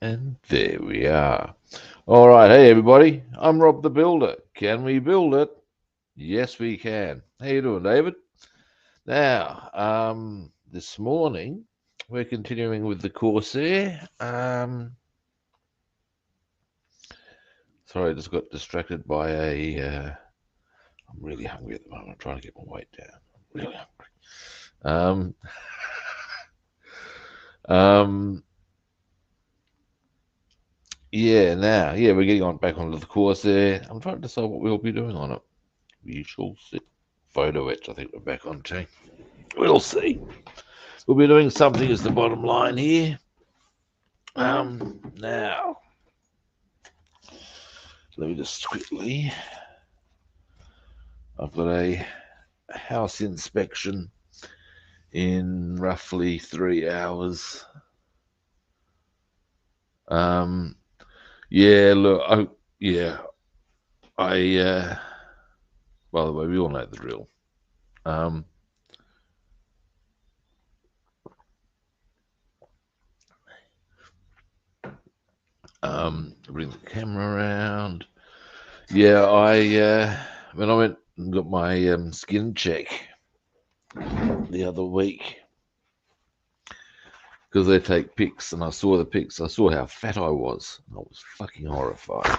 And there we are. All right. Hey, everybody. I'm Rob the Builder. Can we build it? Yes, we can. How you doing, David? Now, this morning, we're continuing with the Corsair. Sorry, I just got distracted by I'm really hungry at the moment. I'm trying to get my weight down. I'm really hungry. Um, yeah, we're getting on back onto the Corsair. I'm trying to decide what we'll be doing on it. We shall see. Photo etch, I think we're back on to. We'll see. We'll be doing something as the bottom line here. Now, let me just quickly. I've got a house inspection in roughly 3 hours. Yeah, look, I by the way, we all know the drill. Bring the camera around. Yeah, when I went and got my skin check the other week, because they take pics, and I saw the pics. I saw how fat I was. I was fucking horrified.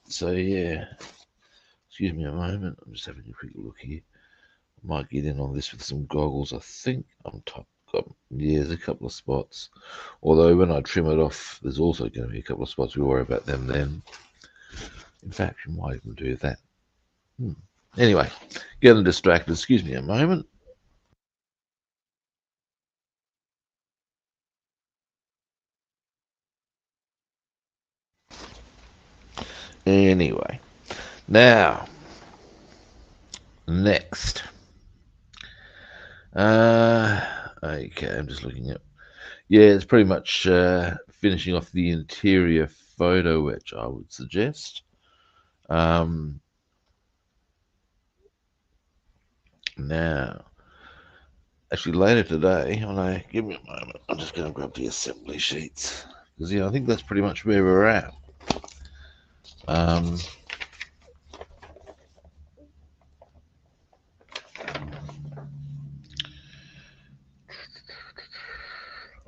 So yeah, excuse me a moment. I'm just having a quick look here. I might get in on this with some goggles. I think I'm top. Yeah, there's a couple of spots. Although when I trim it off, there's also going to be a couple of spots. We'll worry about them then. In fact, you might even do that. Anyway, getting distracted. Excuse me a moment. Anyway, now, next. Okay, I'm just looking at. Yeah, it's pretty much finishing off the interior photo etch, I would suggest. Now, actually, later today, give me a moment. I'm just going to grab the assembly sheets because I think that's pretty much where we're at.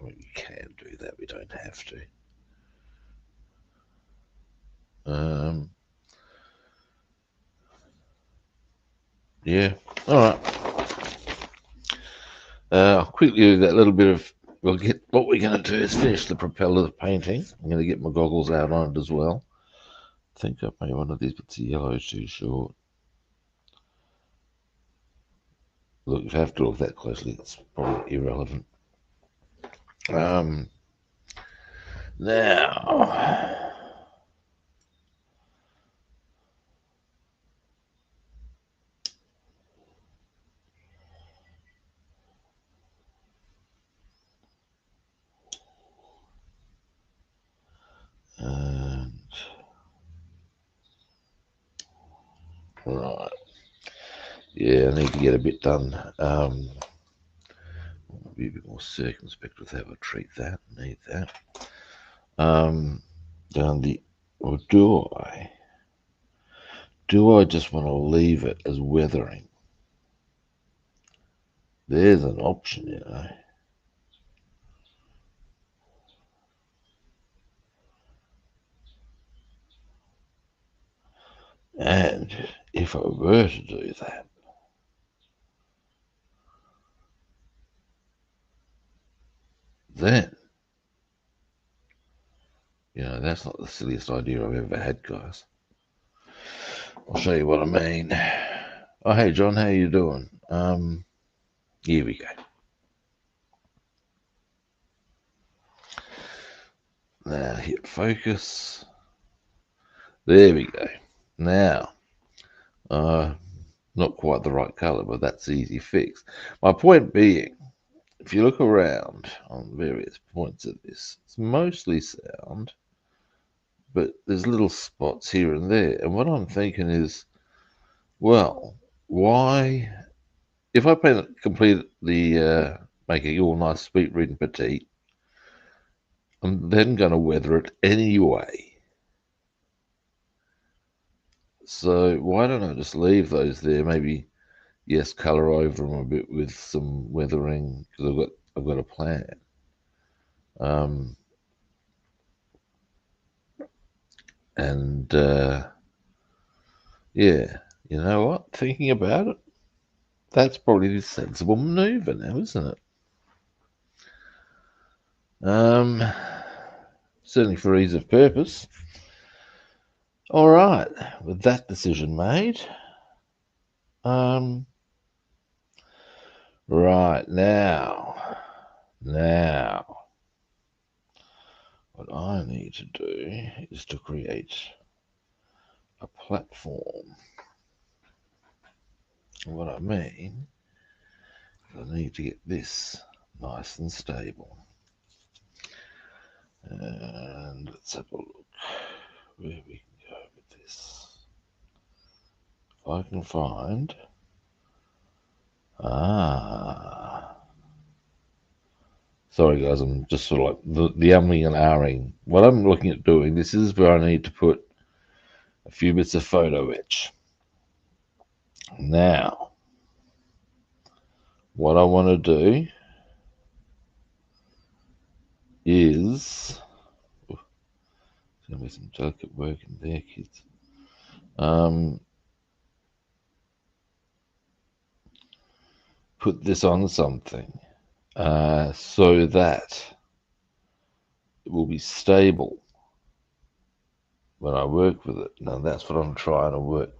We can do that. We don't have to. Yeah. All right. I'll quickly do that little bit of. We'll get what we're going to do is finish the propeller painting. I'm going to get my goggles out on it as well. I think I've made one of these, but the yellow is too short. Look, if I have to look that closely, it's probably irrelevant. Now. Right. Yeah, I need to get a bit done. Be a bit more circumspect with how I treat that. Need that. Down the. Or do I? Do I just want to leave it as weathering? There's an option, you know. And if I were to do that, then, that's not the silliest idea I've ever had, guys. I'll show you what I mean. Oh, hey, John, how you doing? Here we go. Now, hit focus. There we go. Now, not quite the right color, but that's easy fix. My point being, if you look around on various points of this, it's mostly sound, but there's little spots here and there. And what I'm thinking is, well, why, if I complete the make it all nice, sweet, read, and petite, I'm then going to weather it anyway. So why don't I just leave those there? Maybe, yes, colour over them a bit with some weathering, because I've got a plan. Yeah, you know what? Thinking about it, that's probably the sensible manoeuvre now, isn't it? Certainly for ease of purpose. All right, with that decision made, right now, what I need to do is to create a platform. What I mean, I need to get this nice and stable. And let's have a look where we can go with this. If I can find, sorry guys, I'm just sort of like the umming and ahhing. What I'm looking at doing, this is where I need to put a few bits of photo etch. Now, what I want to do is, there's going to be some delicate work in there, kids. Put this on something so that it will be stable when I work with it. Now that's what I'm trying to work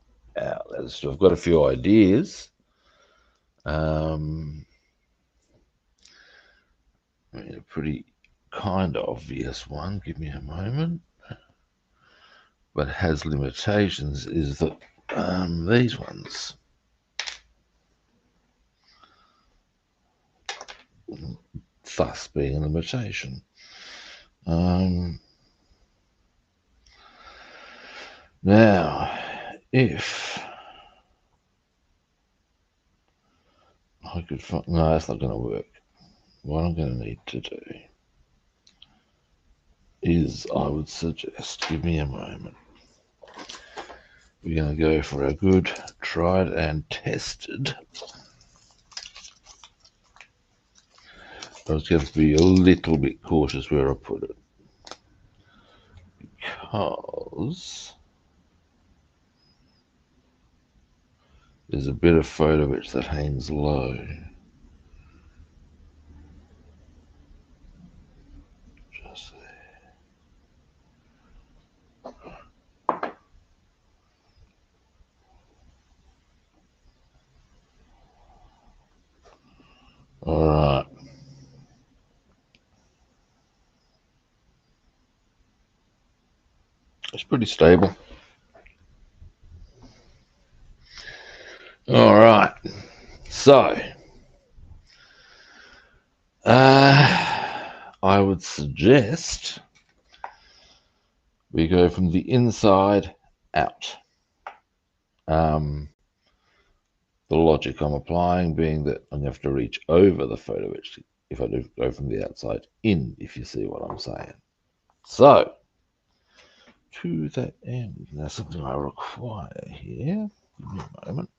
out. I've got a few ideas. A pretty kind of obvious one, give me a moment, but has limitations, is that these ones. Thus being a limitation. Now, if I could find, no, that's not going to work. What I'm going to need to do is, I would suggest, give me a moment, we're going to go for a good tried and tested. I was going to be a little bit cautious where I put it, because there's a bit of photo etch that hangs low. Just there. All right. It's pretty stable. All right. So, I would suggest we go from the inside out. The logic I'm applying being that I'm going to have to reach over the photo etch if I do go from the outside in, if you see what I'm saying. So, to that end, now something I require here, give me a moment.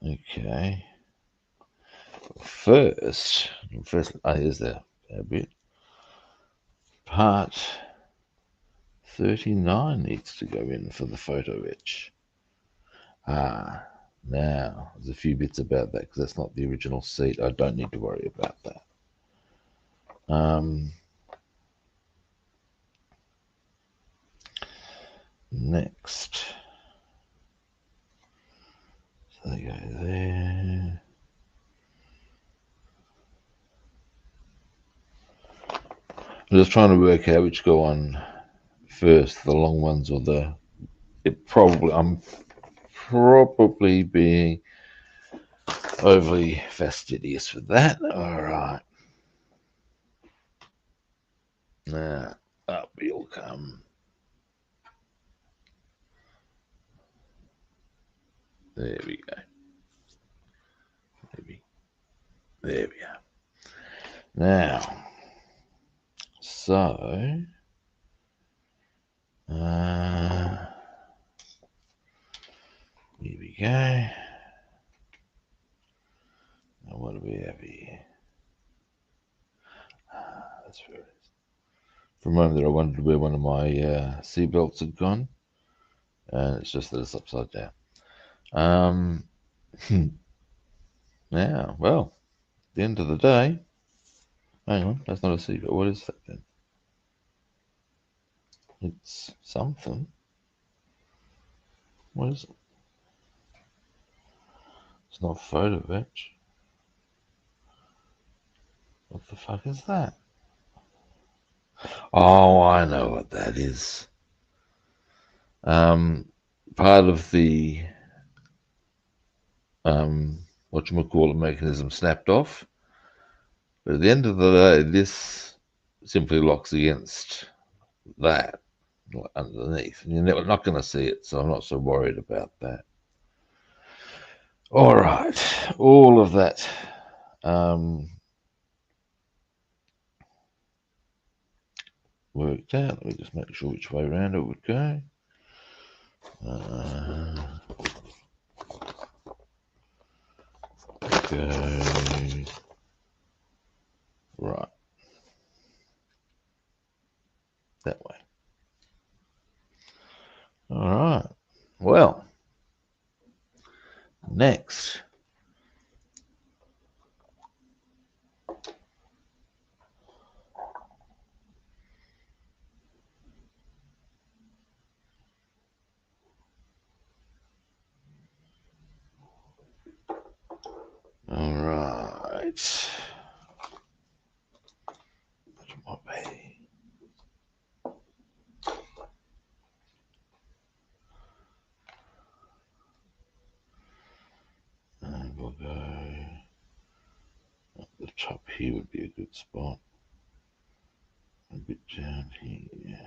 Okay. First, here's the bit. Part 39 needs to go in for the photo etch. Now there's a few bits about that because that's not the original seat. I don't need to worry about that. Next, so they go there. I'm just trying to work out which go on first, the long ones or I'm probably being overly fastidious with that. All right. Now, up you'll come. There we go. There we are. Now, so, here we go. Now, what do we have here? That's where it is. For a moment there, I wanted to wear one of my seat belts had gone, and it's just that it's upside down. Now, well, at the end of the day, hang on, that's not a seat belt. What is that then? It's something. What is it? It's not photo etch. What the fuck is that? Oh, I know what that is. Part of the whatchamacallit mechanism snapped off. But at the end of the day, this simply locks against that underneath. And you're not going to see it, so I'm not so worried about that. All right, all of that worked out. Let me just make sure which way around it would go. Go right that way. All right. Well, next. All right. What might be? And we'll go up the top here would be a good spot. A bit down here.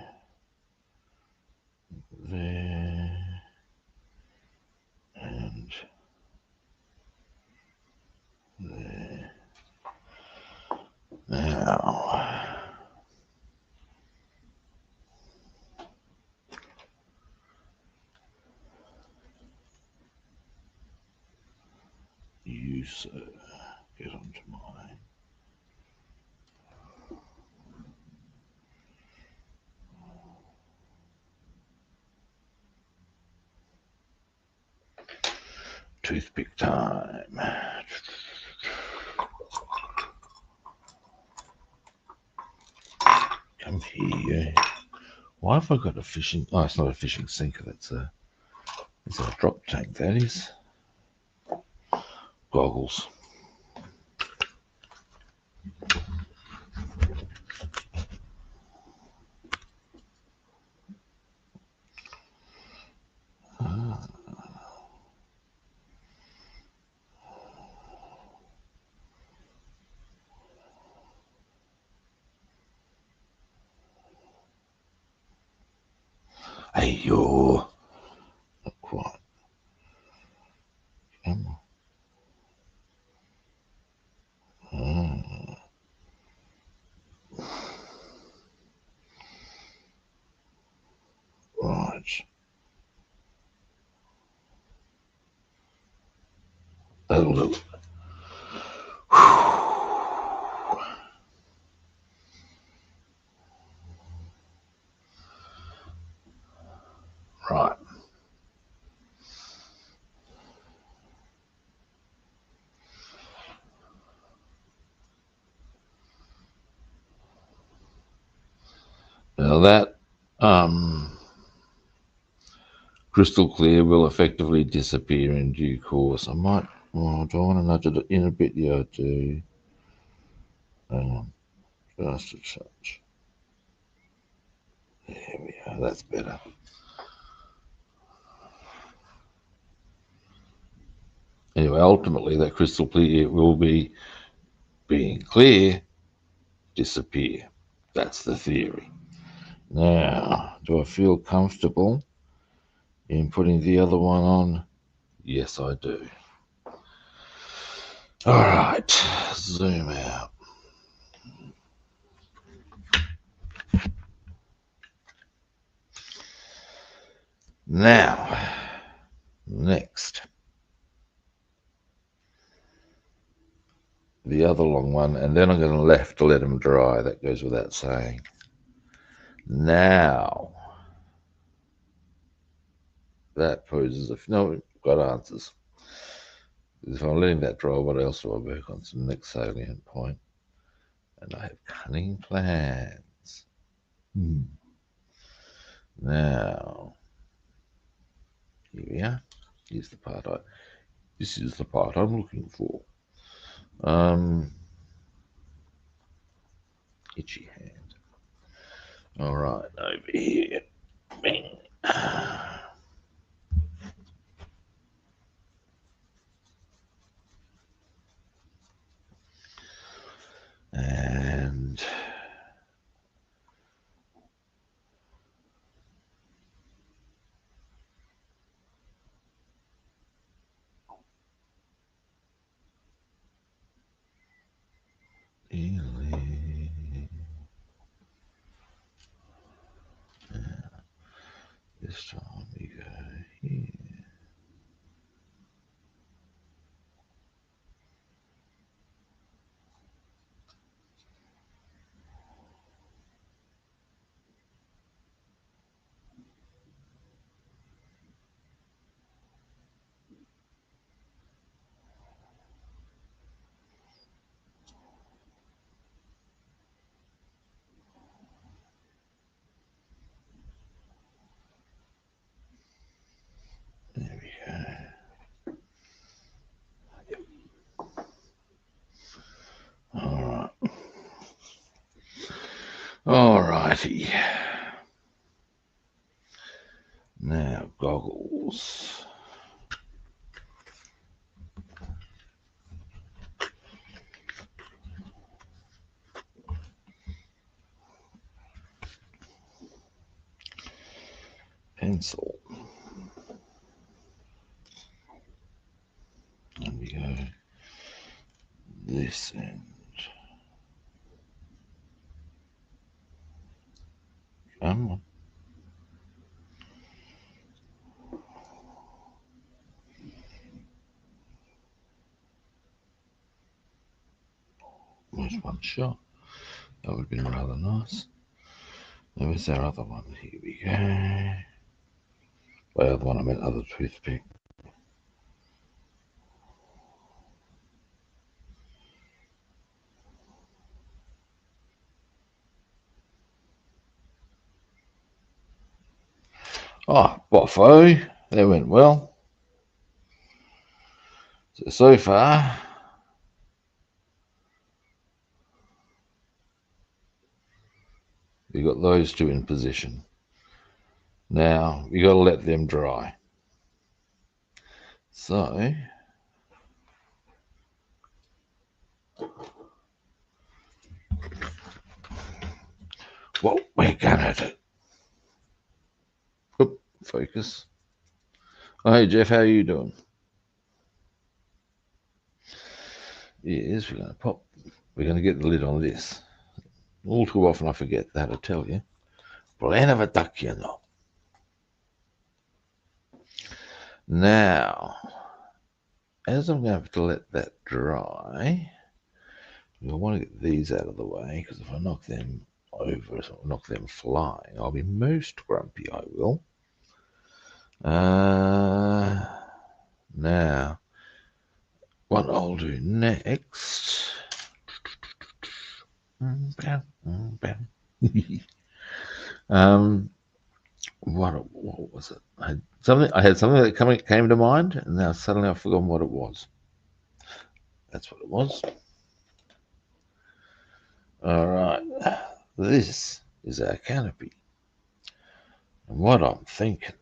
There. And there. Now. You, sir, get onto mine. Toothpick time. Come here. Why have I got a fishing? Oh, it's not a fishing sinker. It's a drop tank. That is. Goggles. Hey, yo. Not quite. Come on. Right. That'll do. Right. Now that crystal clear will effectively disappear in due course. I might. Oh, do I want to nudge it in a bit? Yeah, I do. Hang on. Just a touch. There we are. That's better. Anyway, ultimately that crystal clear will be being clear, disappear. That's the theory. Now, do I feel comfortable in putting the other one on? Yes, I do. All right, zoom out. Now, next, the other long one, and then I'm going to left to let them dry. That goes without saying. Now, that poses no, got answers. If I'm letting that dry, what else do I work on? It's the next salient point. And I have cunning plans. Now, here we are. Here's the part this is the part I'm looking for. Itchy hand. All right, over here. Bing. And this time we go here. There we go. Yep. All right. All righty. Now, goggles. Pencil. There we go. This end. Come on. Was one shot. That would have been rather nice. There was our other one. Here we go. By other one, I meant other toothpick. Oh, boffo. That went well. So far, we got those two in position. Now, we got to let them dry. So, what we're gonna do. Oop, focus. Oh, hey Jeff, how are you doing? Yes, we're gonna pop. We're gonna get the lid on this. All too often I forget that, I tell you. Plan of a duck, you know. Now, as I'm going to have to let that dry, I want to get these out of the way, because if I knock them over, if I knock them flying, I'll be most grumpy, I will. Now, what I'll do next... what was it? I had something that came to mind, and now suddenly I've forgotten what it was. That's what it was. All right, this is our canopy, and what I'm thinking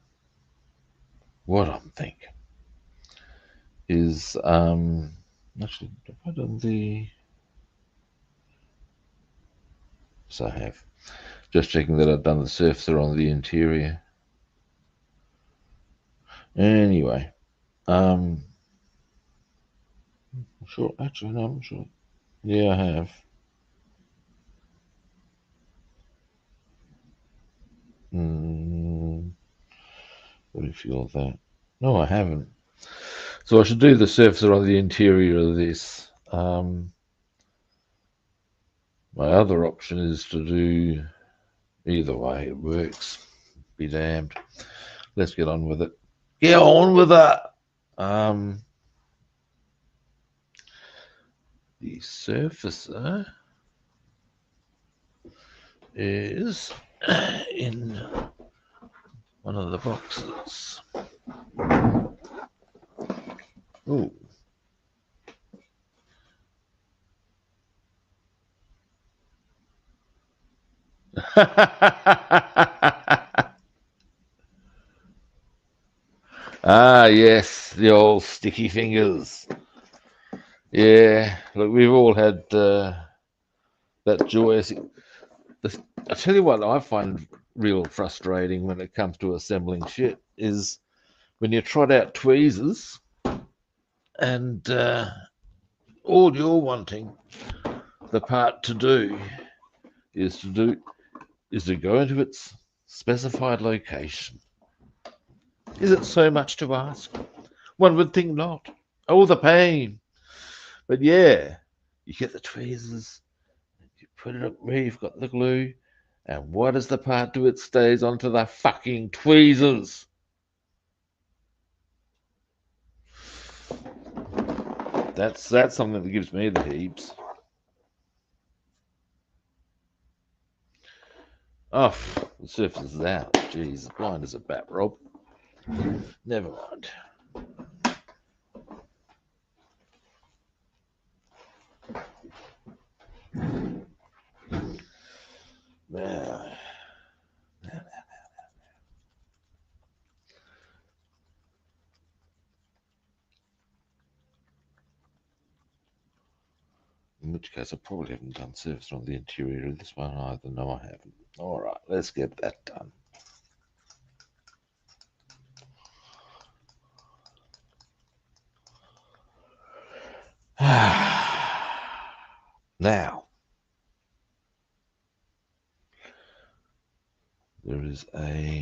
is actually, have I done the? Yes, I have. Just checking that I've done the surfacer on the interior. Anyway, I'm sure. Actually, no, I'm sure. Yeah, I have. Let me feel that. No, I haven't. So I should do the surfacer on the interior of this. My other option is to do either way. It works. Be damned. Let's get on with it. Get on with it. Um, the surfacer is in one of the boxes. Ooh. Ah, yes, the old sticky fingers. Yeah, look, we've all had that joyous. I tell you what, I find real frustrating when it comes to assembling shit is when you trot out tweezers and all you're wanting the part to do is to go into its specified location. Is it so much to ask? One would think not. Oh, the pain. But yeah, you get the tweezers, you put it up where you've got the glue, and what does the part do? It stays onto the fucking tweezers. That's something that gives me the heaps. Oh, the surface is out. Jeez, blind as a bat, Rob. Never mind. Now, in which case I probably haven't done surface on the interior of this one either. No, I haven't. All right, let's get that done. Now, there is a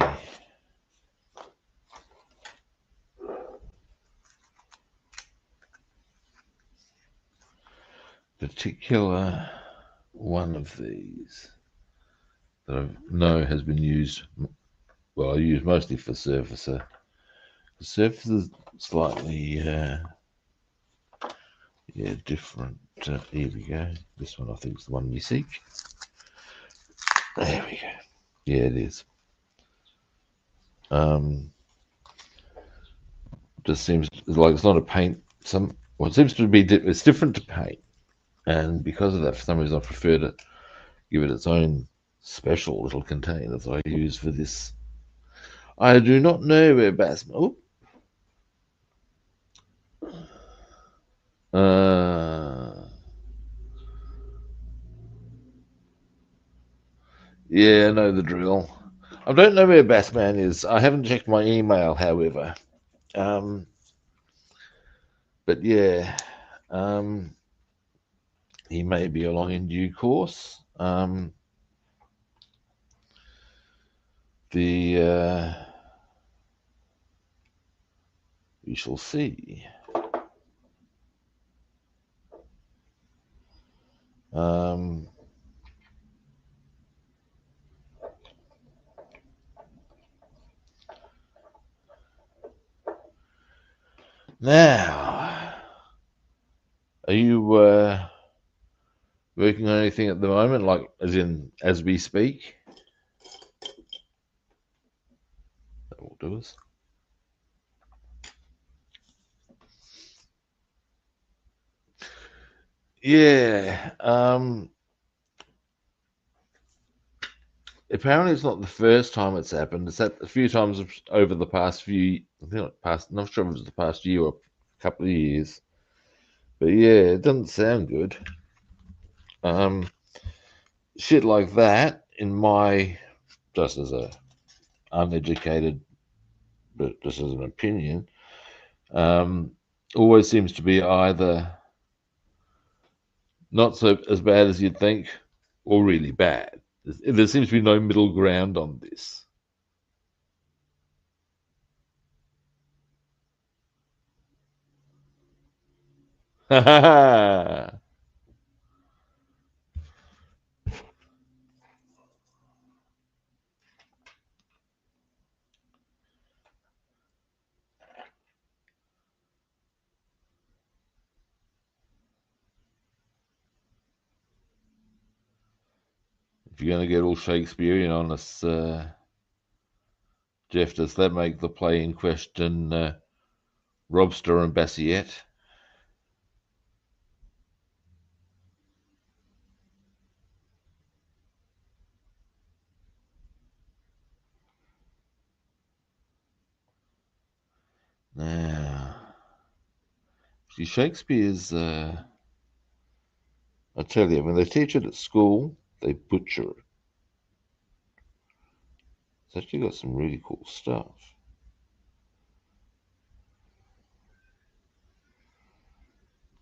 particular one of these that I know has been used. Well, I use mostly for surfacer. The surfacer is slightly, different. Here we go. This one I think is the one we seek. There we go. Yeah, it is. Just seems like it's not a paint. It seems to be it's different to paint, and because of that, for some reason, I prefer to give it its own special little container that I use for this. I do not know where Bassman. Oh. Yeah, I know the drill. I don't know where Bassman is. I haven't checked my email, however. But yeah, he may be along in due course. We shall see. Now, are you working on anything at the moment, like as we speak? That will do us. Yeah. Apparently, it's not the first time it's happened. It's happened a few times over the past few. I think not sure if it was the past year or couple of years. But yeah, it doesn't sound good. Shit like that, in my, just as a uneducated, but just as an opinion, always seems to be either not so as bad as you'd think, or really bad. There seems to be no middle ground on this. Ha ha ha! If you're going to get all Shakespearean on us, Jeff, does that make the play in question Robster and Bassiette? Now, see, Shakespeare's, I tell you, when they teach it at school, they butcher it. It's actually got some really cool stuff.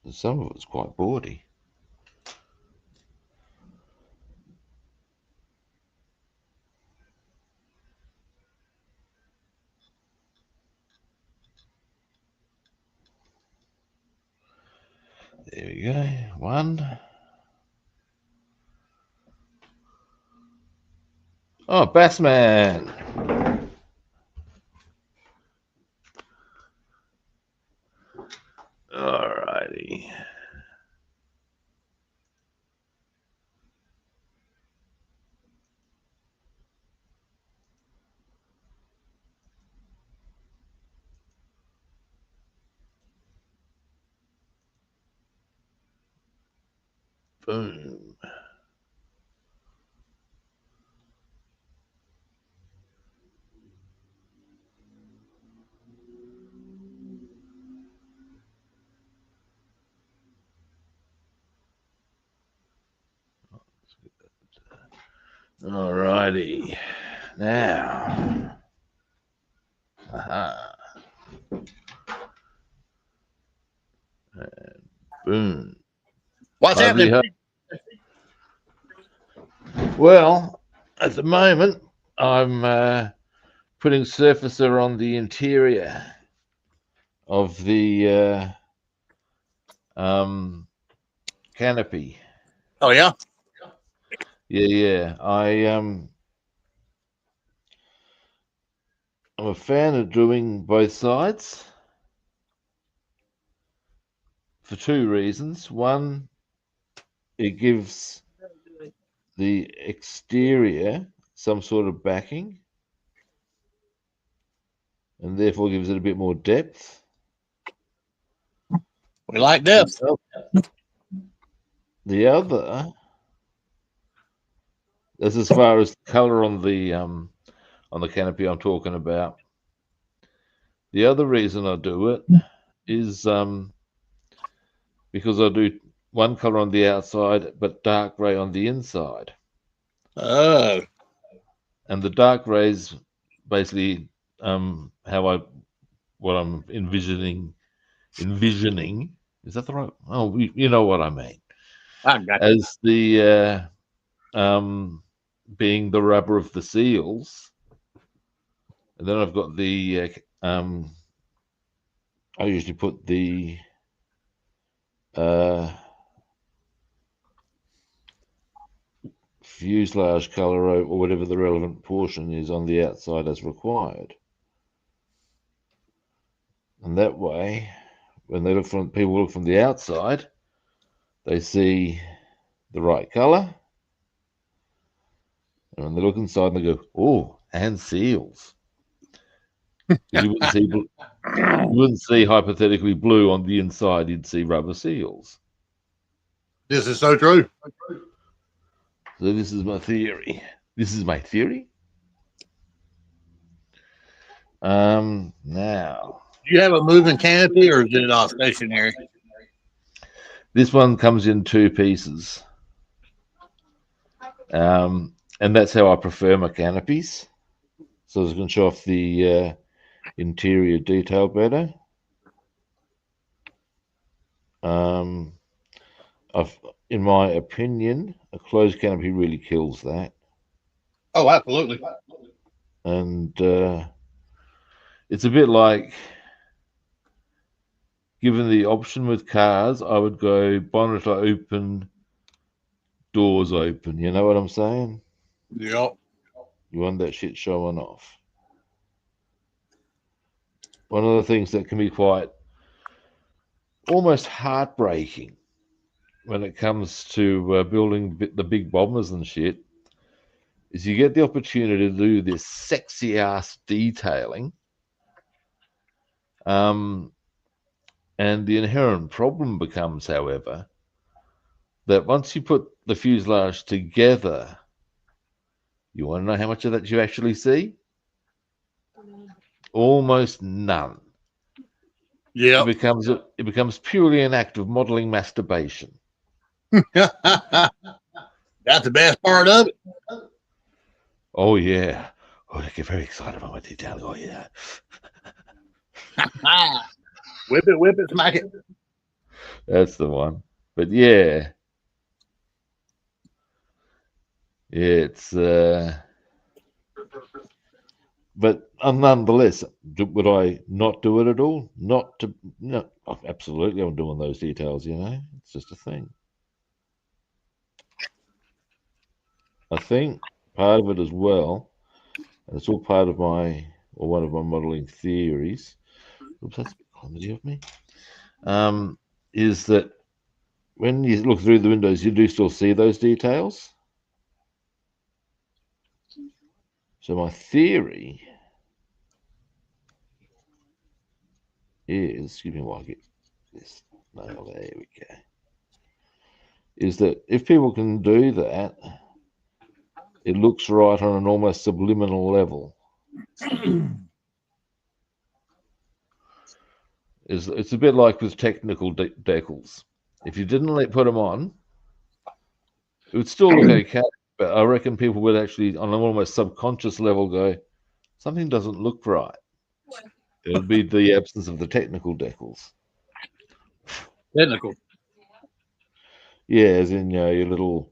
And some of it's quite bawdy. There we go. One. Oh, Bassman. Alrighty. Boom. Alrighty. Now. Aha. And boom. What's Lovely happening? Well, at the moment, I'm putting surfacer on the interior of the canopy. Oh yeah. Yeah. I'm a fan of doing both sides for two reasons. One, it gives the exterior some sort of backing and therefore gives it a bit more depth. We like this. The other, that's as far as the color on the canopy I'm talking about. The other reason I do it is because I do one color on the outside but dark gray on the inside. Oh. And the dark gray's basically what I'm envisioning. Is that the right? Oh, you know what I mean. I got you. As the being the rubber of the seals, and then I've got the I usually put the fuselage color or whatever the relevant portion is on the outside as required. And that way, when people look from the outside, they see the right color. And when they look inside, they go, "Oh, and seals." You wouldn't see hypothetically blue on the inside. You'd see rubber seals. This is so true. So this is my theory. Now Do you have a moving canopy or is it all stationary? This one comes in 2 pieces. And that's how I prefer my canopies. So I can show off the interior detail better. In my opinion, a closed canopy really kills that. Oh, absolutely. And it's a bit like, given the option with cars, I would go bonnet open, doors open. You know what I'm saying? Yep. You want that shit showing off. One of the things that can be quite almost heartbreaking when it comes to building the big bombers and shit is you get the opportunity to do this sexy ass detailing. And the inherent problem becomes, however, that once you put the fuselage together, you want to know how much of that you actually see? Almost none. Yeah. It becomes purely an act of modeling masturbation. That's the best part of it. Oh yeah. Oh, I get very excited about my detailing. Oh yeah. Whip it, smack it. That's the one. But yeah. Yeah, it's but nonetheless, would I not do it at all? No, absolutely I'm doing those details, you know. It's just a thing. I think part of it as well, and it's all part of one of my modeling theories. Oops, that's a bit clumsy of me. Is that when you look through the windows, you do still see those details. So my theory is, excuse me while I get this nail, there we go, is that if people can do that, it looks right on an almost subliminal level. It's a bit like with technical decals. If you didn't put them on, it would still look okay, but I reckon people would actually, on an almost subconscious level, go, something doesn't look right. It would be the absence of the technical decals. Technical. Yeah, as in your little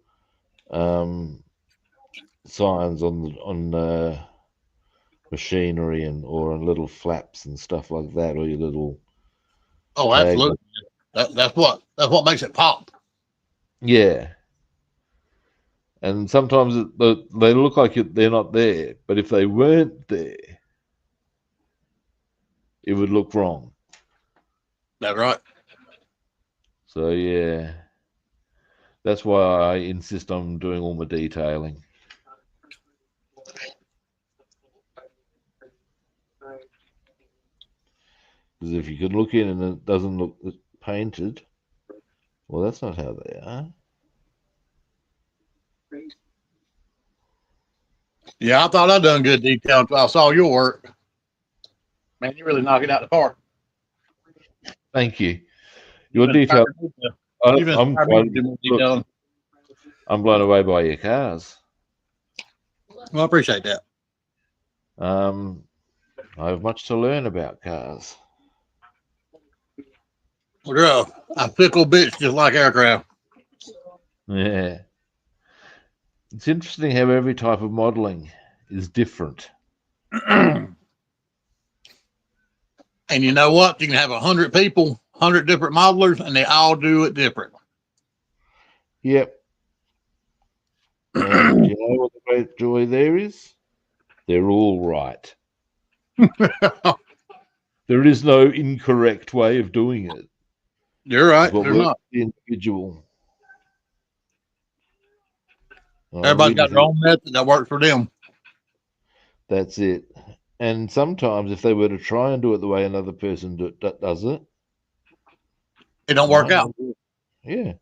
signs on machinery or on little flaps and stuff like that, or your little Oh, tag. absolutely. That's what makes it pop. Yeah, and sometimes they look like they're not there, but if they weren't there, it would look wrong. That's right. So yeah, that's why I insist on doing all my detailing. Because if you can look in and it doesn't look painted, well, that's not how they are. Yeah, I thought I done good detail until I saw your work. Man, you really knock it out the park. Thank you. Your detail. You've inspired me to do more detailing. I'm blown away by your cars. Well, I appreciate that. I have much to learn about cars. Well, girl, I fickle bitch just like aircraft. Yeah. It's interesting how every type of modeling is different. And you know what? You can have 100 people, 100 different modelers, and they all do it different. Yep. And you know what the great joy there is? They're all right. There is no incorrect way of doing it. You're right. But They're we're not. the individual. Everybody's got their own method that works for them. That's it. And sometimes if they were to try and do it the way another person does it, it don't work out. Yeah.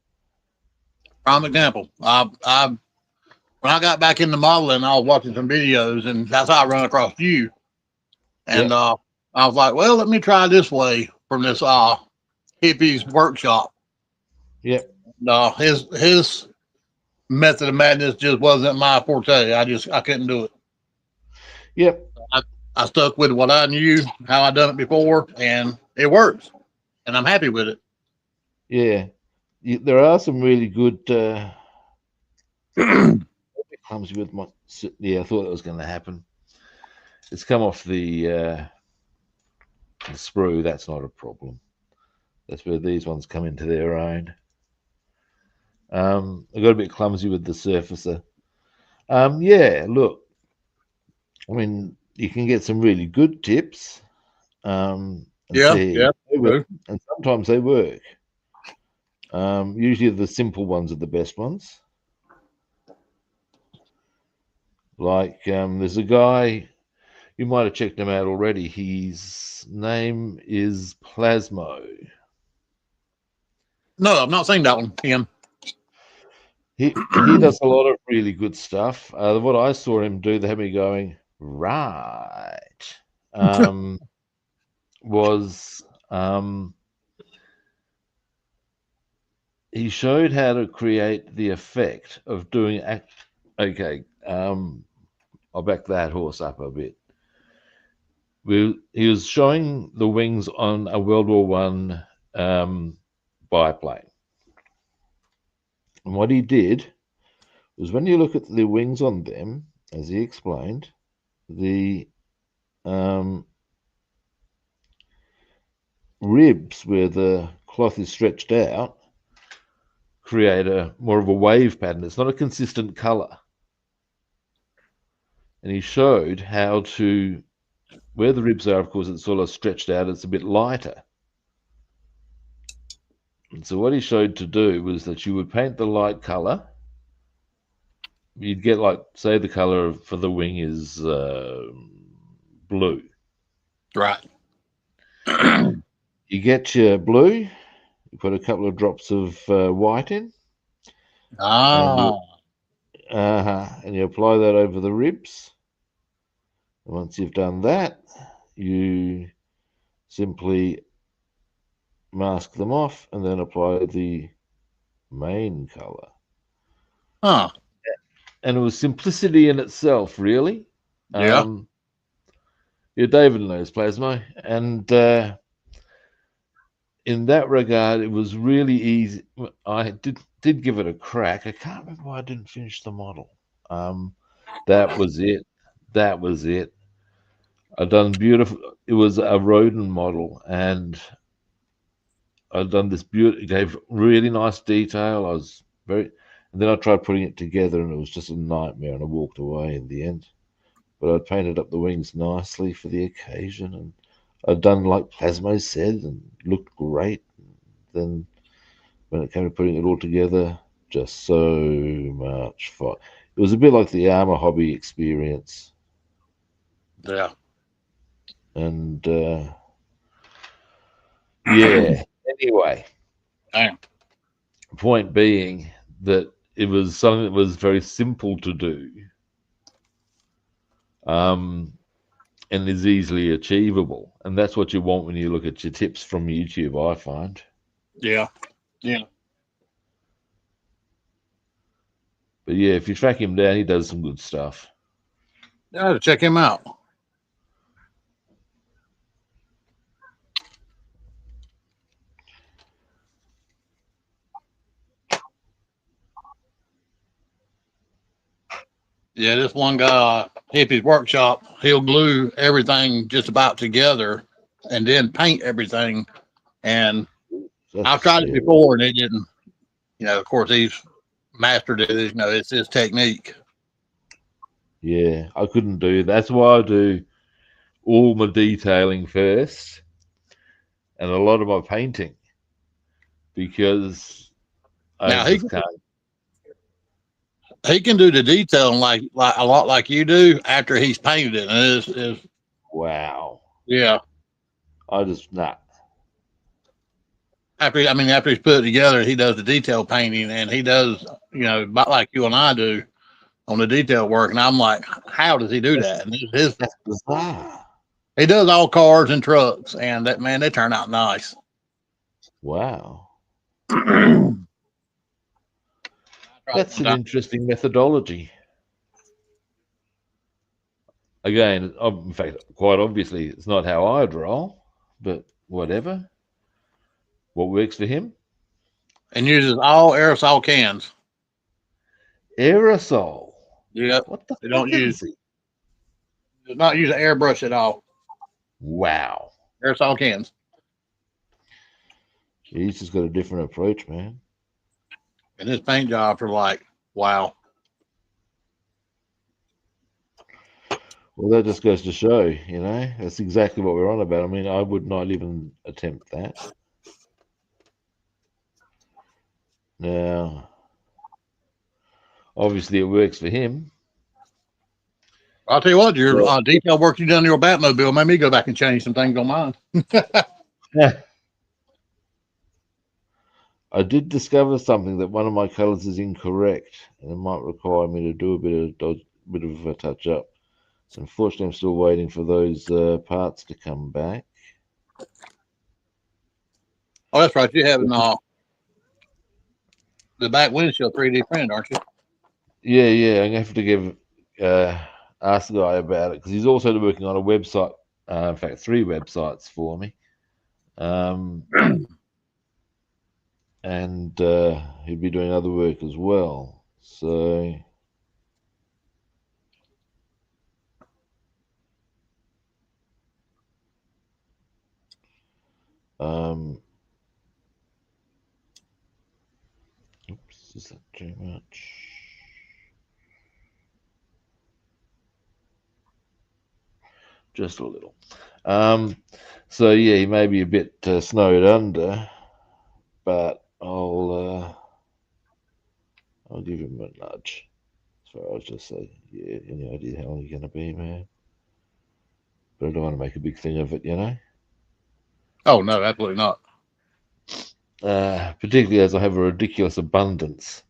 Prime example. When I got back into modeling, I was watching some videos, and that's how I run across you. And I was like, well, let me try this way from this hippie's workshop. Yep. No, his method of madness just wasn't my forte. I couldn't do it. Yep. I stuck with what I knew, how I done it before, and it works. And I'm happy with it. Yeah. There are some really good clumsy with my. Yeah, I thought that was going to happen. It's come off the sprue. That's not a problem. That's where these ones come into their own. I got a bit clumsy with the surfacer. Yeah, look, I mean, you can get some really good tips, and Yeah, see, yeah, true. and sometimes they work. Usually the simple ones are the best ones. Like there's a guy, you might have checked him out already. His name is Plasmo. No, I've not seen that one, Tim. He does a lot of really good stuff. What I saw him do, they had me going, right, was he showed how to create the effect of doing. Okay, I'll back that horse up a bit. He was showing the wings on a World War One biplane, and what he did was when you look at the wings on them, as he explained, the ribs where the cloth is stretched out create a more of a wave pattern. It's not a consistent color. And he showed how to, where the ribs are, of course, it's sort of stretched out, it's a bit lighter. And so what he showed to do was that you would paint the light color. You'd get, like, say the color for the wing is blue. Right. You get your blue, you put a couple of drops of white in, Ah, and you apply that over the ribs. And once you've done that, you simply mask them off and then apply the main color. huh. And it was simplicity in itself, really. Yeah. Yeah, David knows Plasmo, and in that regard, it was really easy. I did give it a crack. I can't remember why I didn't finish the model. That was it. That was it. I done beautiful. It was a Rodin model, and I'd done this beautiful. It gave really nice detail. I was very, and then I tried putting it together, and it was just a nightmare. And I walked away in the end. But I'd painted up the wings nicely for the occasion, and I'd done like Plasmo said, and looked great. Then when it came to putting it all together, just so much fun. It was a bit like the armor hobby experience, Yeah. and yeah. Anyway, Damn. point being that it was something that was very simple to do, and is easily achievable, and that's what you want when you look at your tips from YouTube, I find. Yeah. Yeah. But yeah, if you track him down, he does some good stuff. I had to check him out. Yeah, this one guy, Hippie's workshop, he'll glue everything just about together and then paint everything. And I've tried it before and it didn't, of course, he's mastered it. It's his technique. Yeah, I couldn't do. That's why I do all my detailing first and a lot of my painting, because I Now just can't. he can do the detailing like a lot like you do after he's painted it. And it's Wow. yeah. I just not. After he's put it together, he does the detail painting and he does, about like you and I do on the detail work. And I'm like, how does he do that? And That's bizarre. He does all cars and trucks, and that man, they turn out nice. Wow. That's an interesting methodology. Again, in fact, quite obviously, it's not how I'd roll, but whatever. What works for him? And uses all aerosol cans. Aerosol. Yep. What the They fuck don't use. is he? Does not use an airbrush at all. Wow. Aerosol cans. He's just got a different approach, man. And his paint jobs are like, wow. Well, that just goes to show, you know, that's exactly what we're on about. I mean, I would not even attempt that. Now, obviously, it works for him. I'll tell you what, your detail work you done on your Batmobile made me go back and change some things on mine. Yeah. I did discover something that one of my colors is incorrect, and it might require me to do a bit of a touch up. Unfortunately, I'm still waiting for those parts to come back. Oh, that's right. You have the back windshield 3D printed, aren't you? Yeah. I'm going to have to give ask the guy about it because he's also working on a website. In fact, 3 websites for me. And he'd be doing other work as well. So oops, is that too much? Just a little. So yeah, he may be a bit snowed under, but I'll give him a nudge. So I'll just say, yeah, any idea how long you're going to be, man? But I don't want to make a big thing of it, you know? Oh, no, absolutely not. Particularly as I have a ridiculous abundance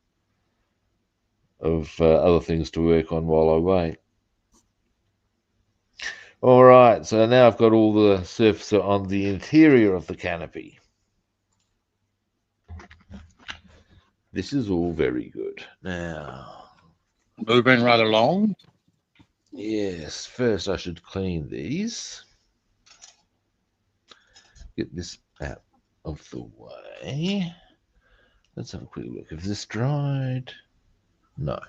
of other things to work on while I wait. All right, so now I've got all the surface on the interior of the canopy. This is all very good. Now, moving right along. Yes, first I should clean these. Get this out of the way. Let's have a quick look. Is this dried? No.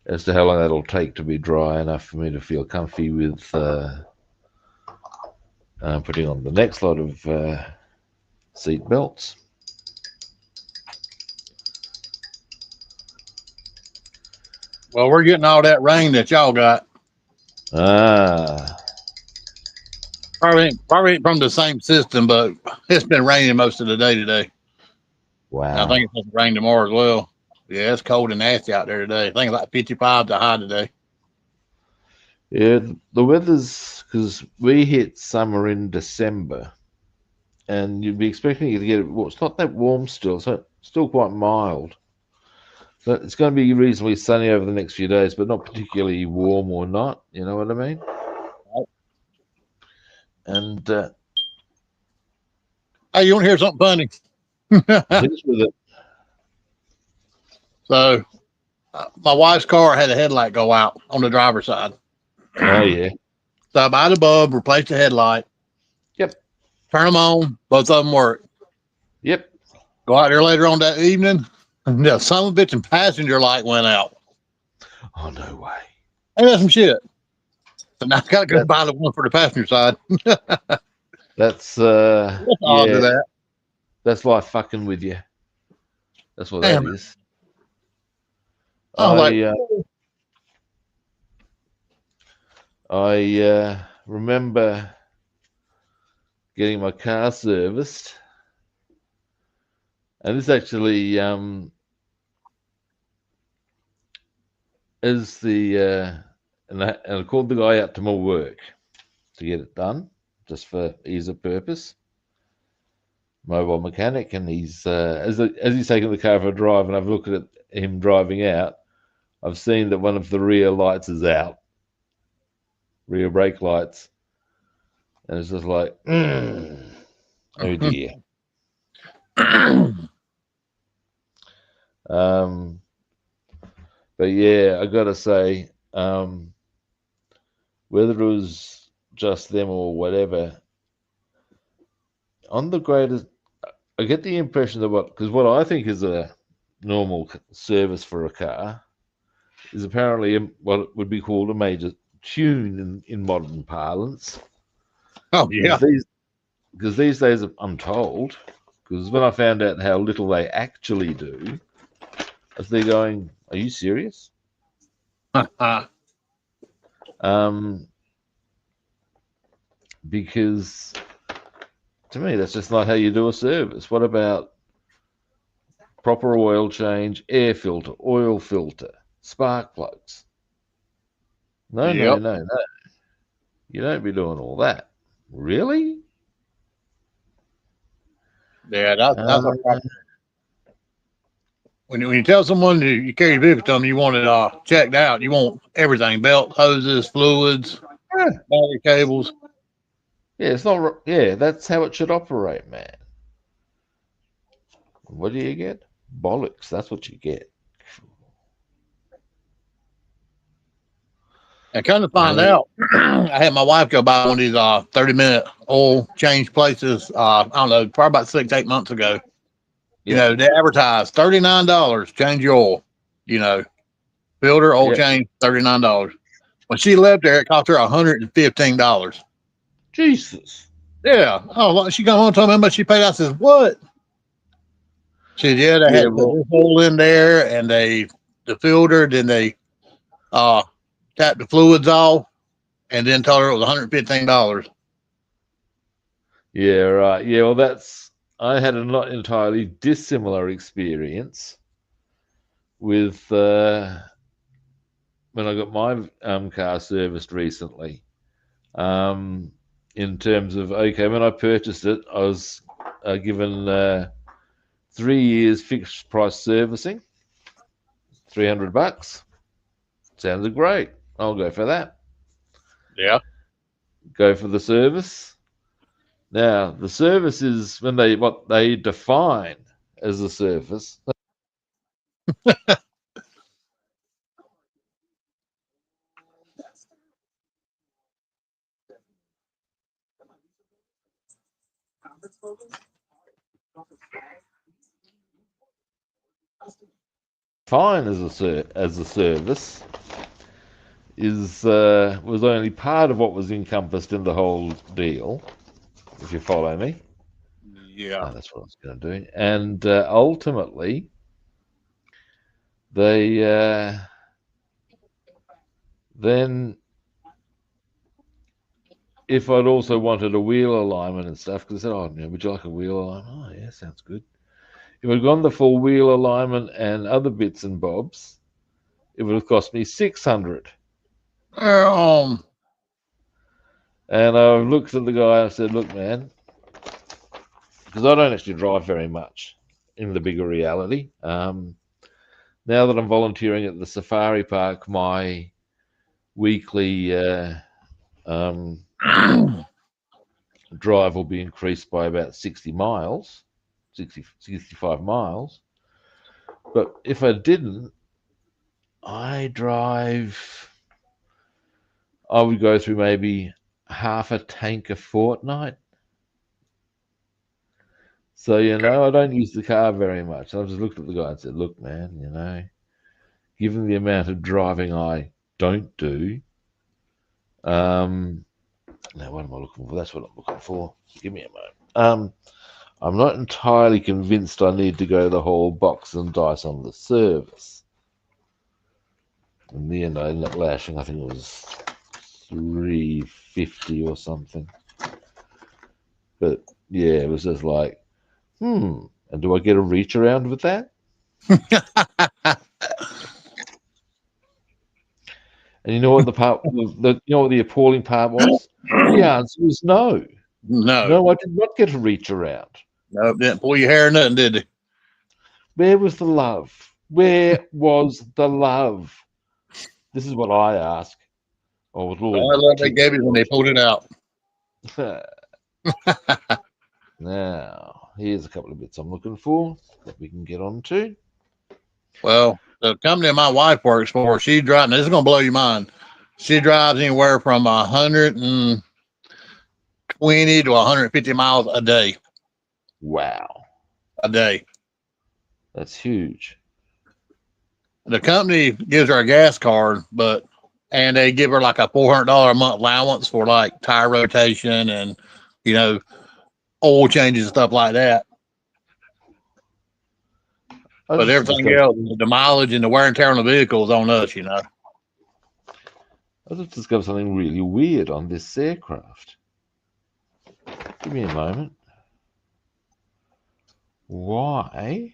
As to how long that'll take to be dry enough for me to feel comfy with putting on the next lot of seat belts. Well, we're getting all that rain that y'all got. Probably ain't from the same system, but it's been raining most of the day today. Wow. And I think it's supposed to rain tomorrow as well. Yeah, it's cold and nasty out there today. I think it's like 55 to high today. Yeah, the weather's, because we hit summer in December, and you'd be expecting it to get, well, it's not that warm still, so it's still quite mild. But it's going to be reasonably sunny over the next few days, but not particularly warm or not, you know what I mean? And hey, you want to hear something funny? finish with it. So, my wife's car had a headlight go out on the driver's side. Oh, yeah. So I buy the bulb, replace the headlight. Yep. Turn them on. Both of them work. Yep. Go out there later on that evening, and the son of a bitch and passenger light went out. Oh, no way. Ain't that some shit? So now I got to go buy the one for the passenger side. That's odd to that. That's like fucking with you. That's what that is. I remember getting my car serviced, and this actually is the and I called the guy out to my work to get it done, just for ease of purpose. Mobile mechanic, and he's as he's taking the car for a drive, and I've looked at him driving out, I've seen that one of the rear lights is out, rear brake lights, and it's just like, oh dear. But yeah, I gotta say, whether it was just them or whatever, on the greatest, I get the impression that because what I think is a normal service for a car is apparently what would be called a major tune in modern parlance. Oh yeah. Because these days I'm told, because when I found out how little they actually do, I was there going, "Are you serious?" Because to me, that's just not how you do a service. What about proper oil change, air filter, oil filter, spark plugs? No, Yep. no. You don't be doing all that. Really? Yeah, that's a problem. When you tell someone you carry your vehicle to them, you want it checked out. You want everything: belt, hoses, fluids, battery cables. Yeah, it's not. Yeah, that's how it should operate, man. What do you get? Bollocks. That's what you get. And kind of find out, I had my wife go buy one of these 30-minute oil change places. I don't know, probably about 6-8 months ago. You know, they advertise $39, change your oil. You know, filter, oil change, $39. When she left there, it cost her $115. Jesus. Yeah. Oh, she got home and told me how much she paid. I says, what? She said, yeah, they had to put this hole in there and the filter, then they tapped the fluids off and then told her it was $115. Yeah, right. Yeah, well, I had a not entirely dissimilar experience with when I got my car serviced recently. In terms of, okay, when I purchased it, I was given 3 years fixed price servicing, $300. Sounded great. I'll go for that. Yeah. Go for the service. Now, the service is what they define as a service. Fine as a service was only part of what was encompassed in the whole deal. If you follow me. Yeah. That's what I was going to do. And ultimately, they then, if I'd also wanted a wheel alignment and stuff, because I said, "Oh, would you like a wheel alignment?" Oh, yeah, sounds good. If I'd gone the full wheel alignment and other bits and bobs, it would have cost me $600. And I looked at the guy and I said, "Look, man, because I don't actually drive very much in the bigger reality. Now that I'm volunteering at the safari park, my weekly drive will be increased by about 60 miles, 65 miles. But if I didn't, I would go through maybe half a tank a fortnight. So, I don't use the car very much. I just looked at the guy and said, "Look, man, given the amount of driving I don't do, now what am I looking for? That's what I'm looking for. Give me a moment. I'm not entirely convinced I need to go the whole box and dice on the service." In the end, I ended up lashing, I think it was $350 or something. But yeah, it was just like, and do I get a reach around with that? And you know what the appalling part was? The answer was no. No, I did not get a reach around. No, didn't pull your hair or nothing, did they? Where was the love? Where was the love? This is what I ask. I was I all love they gave it when they pulled it out. Now, here's a couple of bits I'm looking for that we can get on to. Well, the company my wife works for, she drives. This is gonna blow your mind. She drives anywhere from 120 to 150 miles a day. Wow, A day. that's huge. The company gives her a gas card, and they give her like a $400 a month allowance for like tire rotation and you know oil changes and stuff like that. But everything else, the mileage and the wear and tear on the vehicle is on us, I just discovered something really weird on this aircraft. Give me a moment. Why?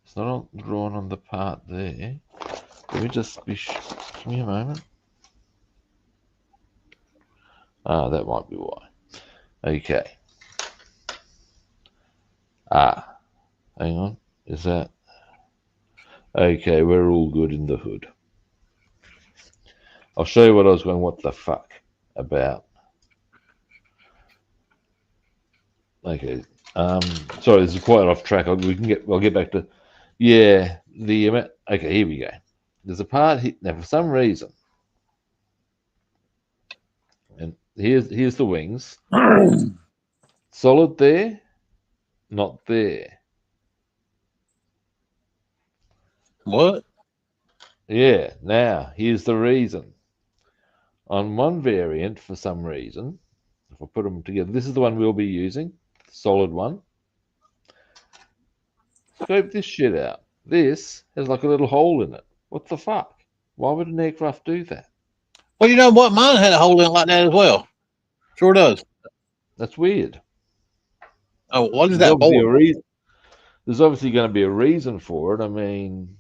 It's not drawn on the part there. Let me just be. Give me a moment. Ah, that might be why. Okay. Ah, hang on. Is that? Okay, we're all good in the hood. I'll show you what I was going, what the fuck about. Okay. Sorry, this is quite off track. I'll get back to, yeah, the amount. Okay, here we go. There's a part here, now for some reason, and here's the wings. Solid there, not there. What? Yeah, now here's the reason. On one variant, for some reason, if I put them together, this is the one we'll be using, the solid one. Scope this shit out. This has like a little hole in it. What the fuck? Why would an aircraft do that? Well, you know what? Mine had a hole in it like that as well. Sure does. That's weird. Oh, what is There's that obviously for? a reason. There's obviously going to be a reason for it. Um,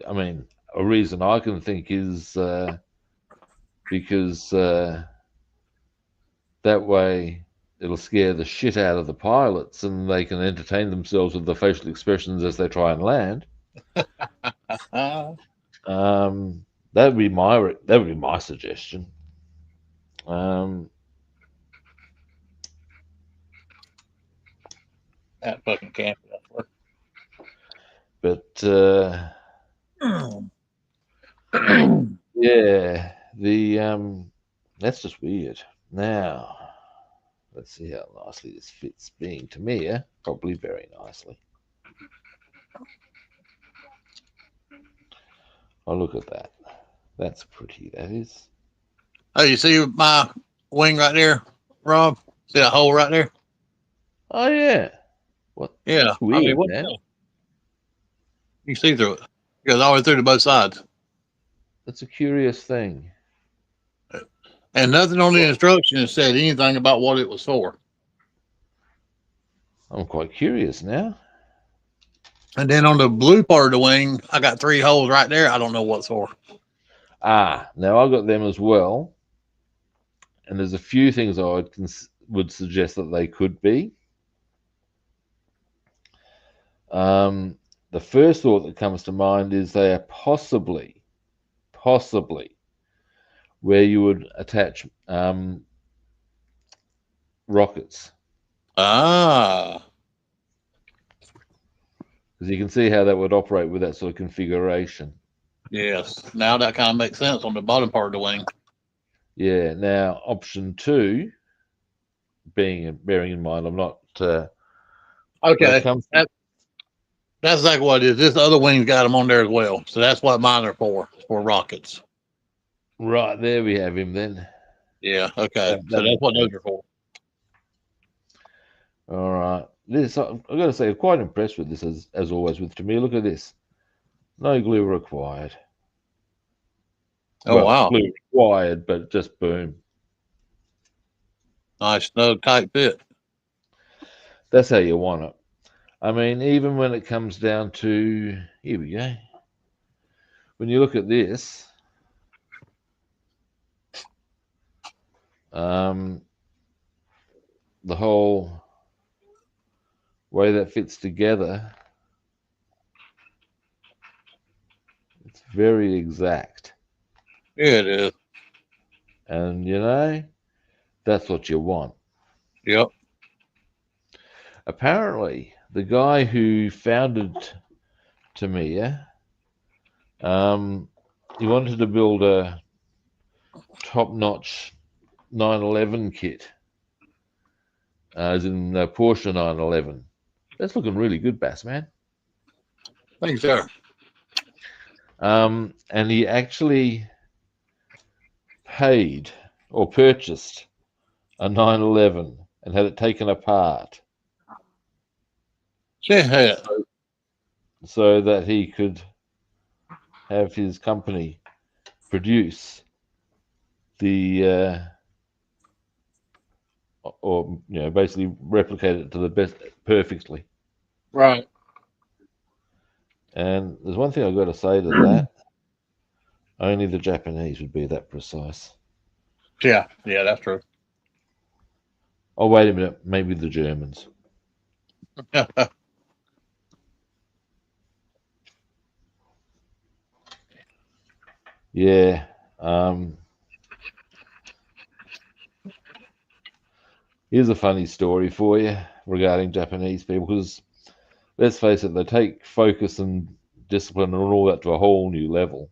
a reason I can think is because that way it'll scare the shit out of the pilots, and they can entertain themselves with the facial expressions as they try and land. That would be my suggestion. That fucking camp. But yeah, that's just weird. Now, let's see how nicely this fits. Being Tamiya, probably very nicely. Oh, look at that. That's pretty, that is. Oh, you see my wing right there, Rob? See that hole right there? Oh, yeah. What? Yeah. That's weird, What man. the hell? You can see through it. It goes all the way through to both sides. That's a curious thing. And nothing on the instructions said anything about what it was for. I'm quite curious now. And then on the blue part of the wing, I got 3 holes right there. I don't know what's for. Ah, now I got them as well. And there's a few things I would suggest that they could be. The first thought that comes to mind is they are possibly where you would attach rockets. Ah. Because you can see how that would operate with that sort of configuration. Yes. Now that kind of makes sense on the bottom part of the wing. Yeah. Now, option 2, bearing in mind, I'm not. Okay. That's exactly what it is. This other wing's got them on there as well. So that's what mine are for rockets. Right, there we have him then. Yeah. Okay. So that's what those are for. All right. This, I've got to say, I'm quite impressed with this, as always, with Tamiya. Look at this. No glue required. Oh, wow. Glue required, but just boom. Nice, snug, tight fit. That's how you want it. Even when it comes down to, here we go. When you look at this, the whole way that fits together, it's very exact. Yeah, it is. And you know, that's what you want. Yep. Apparently, the guy who founded Tamiya, he wanted to build a top-notch 911 kit, as in Porsche 911. That's looking really good, Bassman. Thanks, sir. And he actually paid or purchased a 911 and had it taken apart Yeah. so that he could have his company produce the or basically replicate it to the best perfectly. Right. And there's one thing I've got to say to that: only the Japanese would be that precise. Yeah. Yeah, that's true. Oh, wait a minute, maybe the Germans. Yeah. Here's a funny story for you regarding Japanese people, because let's face it, they take focus and discipline and all that to a whole new level.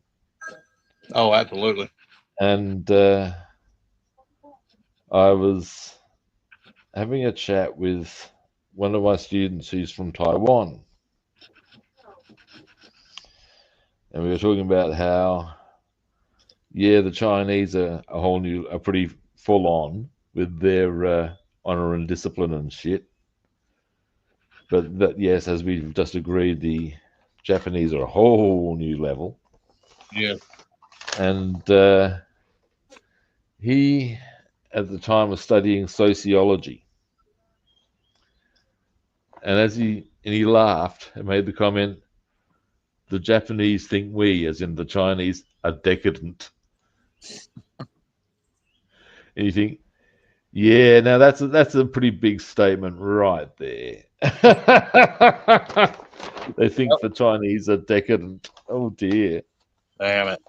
Oh, absolutely. And I was having a chat with one of my students who's from Taiwan. And we were talking about how, yeah, the Chinese are pretty full on with their honor and discipline and shit. But that, yes, as we've just agreed, the Japanese are a whole new level. Yeah. And he, at the time, was studying sociology. And he laughed and made the comment, the Japanese think we, as in the Chinese, are decadent. And you think, yeah, now that's a pretty big statement right there. They think the Chinese are decadent. Oh dear. Damn it.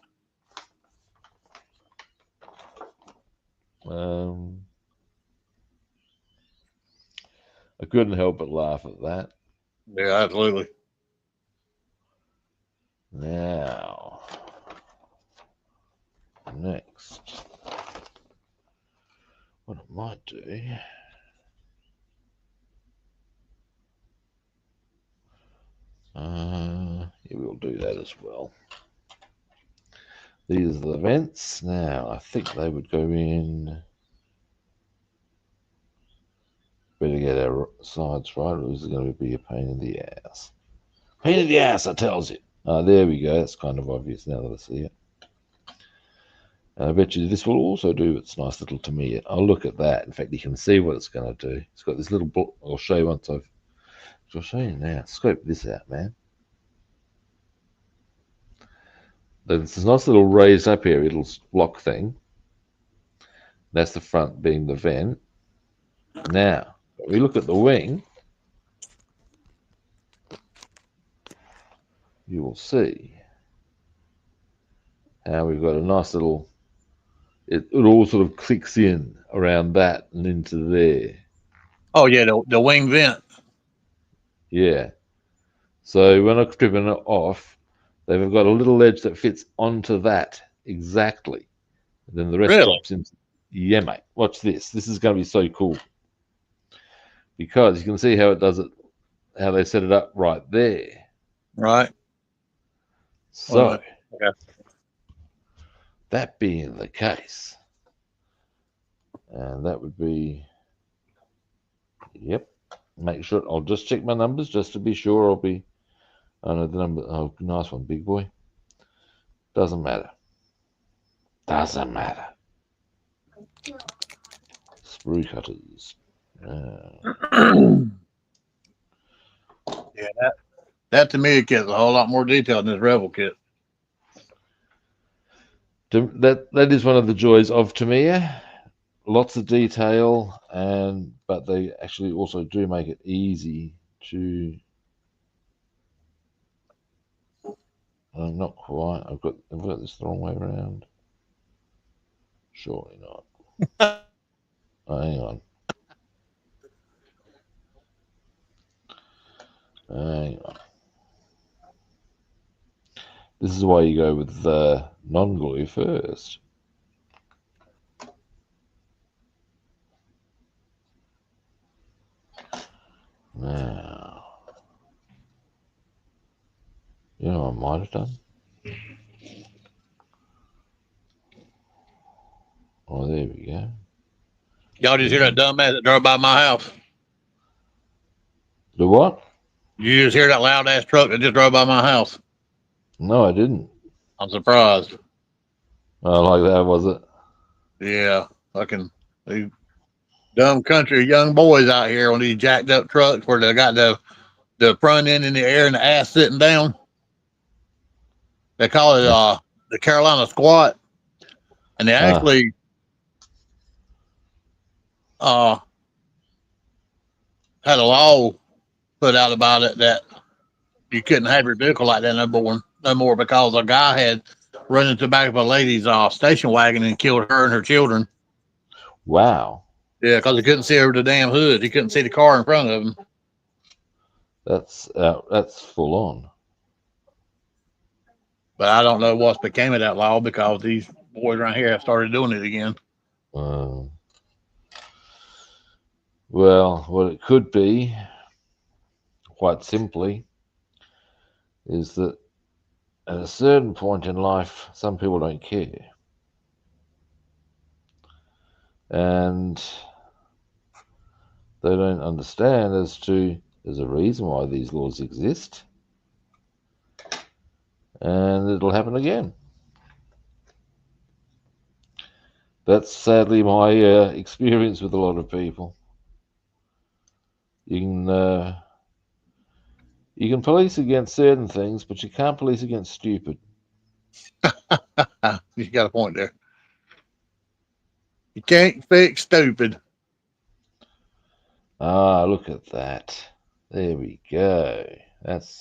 I couldn't help but laugh at that. Yeah, absolutely. Now, next, what I might do, yeah, we'll do that as well. These are the vents. Now, I think they would go in. Better get our sides right, or this is going to be a pain in the ass. Pain in the ass, I tells you. There we go. That's kind of obvious now that I see it. And I bet you this will also do its nice little Tamiya. I'll look at that. In fact, you can see what it's going to do. It's got this little block. I'll show you once I'll show you now. Scope this out, man. There's this nice little raised up area, little block thing. That's the front being the vent. Now, when we look at the wing, you will see how we've got a nice little, it all sort of clicks in around that and into there. Oh, yeah, the wing vent. Yeah. So when I'm stripping it off, they've got a little edge that fits onto that exactly. And then the rest Really? drops into. Yeah, mate. Watch this. This is going to be so cool. Because you can see how it does it, how they set it up right there. Right. So, okay. That being the case, and that would be, yep. Make sure, I'll just check my numbers just to be sure. I'll be, I know the number. Oh, nice one, big boy. Doesn't matter. Doesn't matter. Sprue cutters. Yeah, that Tamiya kit is a whole lot more detailed than this Rebel kit. That is one of the joys of Tamiya. Lots of detail, but they actually also do make it easy to. Not quite. I've got this the wrong way around. Surely not. Hang on. Hang on. This is why you go with non-glue first. Now, you know what I might have done? Oh, there we go. Y'all just hear that dumbass that drove by my house? The what? You just hear that loud ass truck that just drove by my house? No, I didn't. I'm surprised. Oh, like that, was it? Yeah, fucking these dumb country young boys out here on these jacked up trucks where they got the front end in the air and the ass sitting down. They call it the Carolina squat, and they actually had a law put out about it that you couldn't have your vehicle like that no more because a guy had run into the back of a lady's station wagon and killed her and her children. Wow. Yeah, because he couldn't see over the damn hood. He couldn't see the car in front of him. That's full on. But I don't know what's became of that law because these boys around here have started doing it again. Well, what it could be, quite simply, is that at a certain point in life, some people don't care. And they don't understand as to there's a reason why these laws exist. And it'll happen again. That's sadly my experience with a lot of people. You can police against certain things, but you can't police against stupid. You got a point there. You can't fix stupid. Ah, look at that. There we go. That's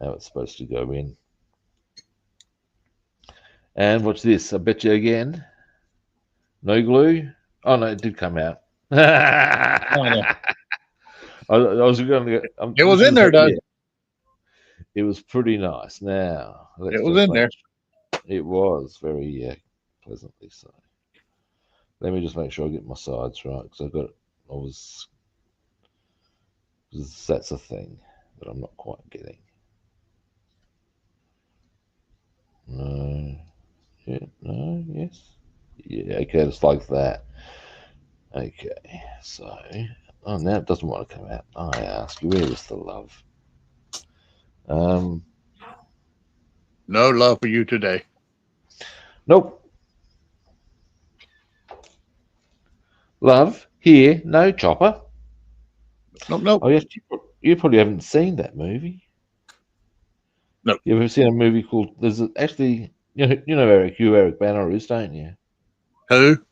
how it's supposed to go in. And watch this. I bet you again. No glue. Oh, no, it did come out. I was going to get. It was in there, though. Yeah. It was pretty nice. Now, it was in there. It was very pleasantly so. Let me just make sure I get my sides right because that's a thing that I'm not quite getting. No. Yeah, no, yes. Yeah, okay, it's like that. Okay, so. Oh, now it doesn't want to come out. I ask you, where is the love? No love for you today. Nope. Love, here, no chopper. Nope. Oh, yes, you probably haven't seen that movie. No. You ever seen a movie called? There's actually, you know who Eric Banner is, don't you? Who? Do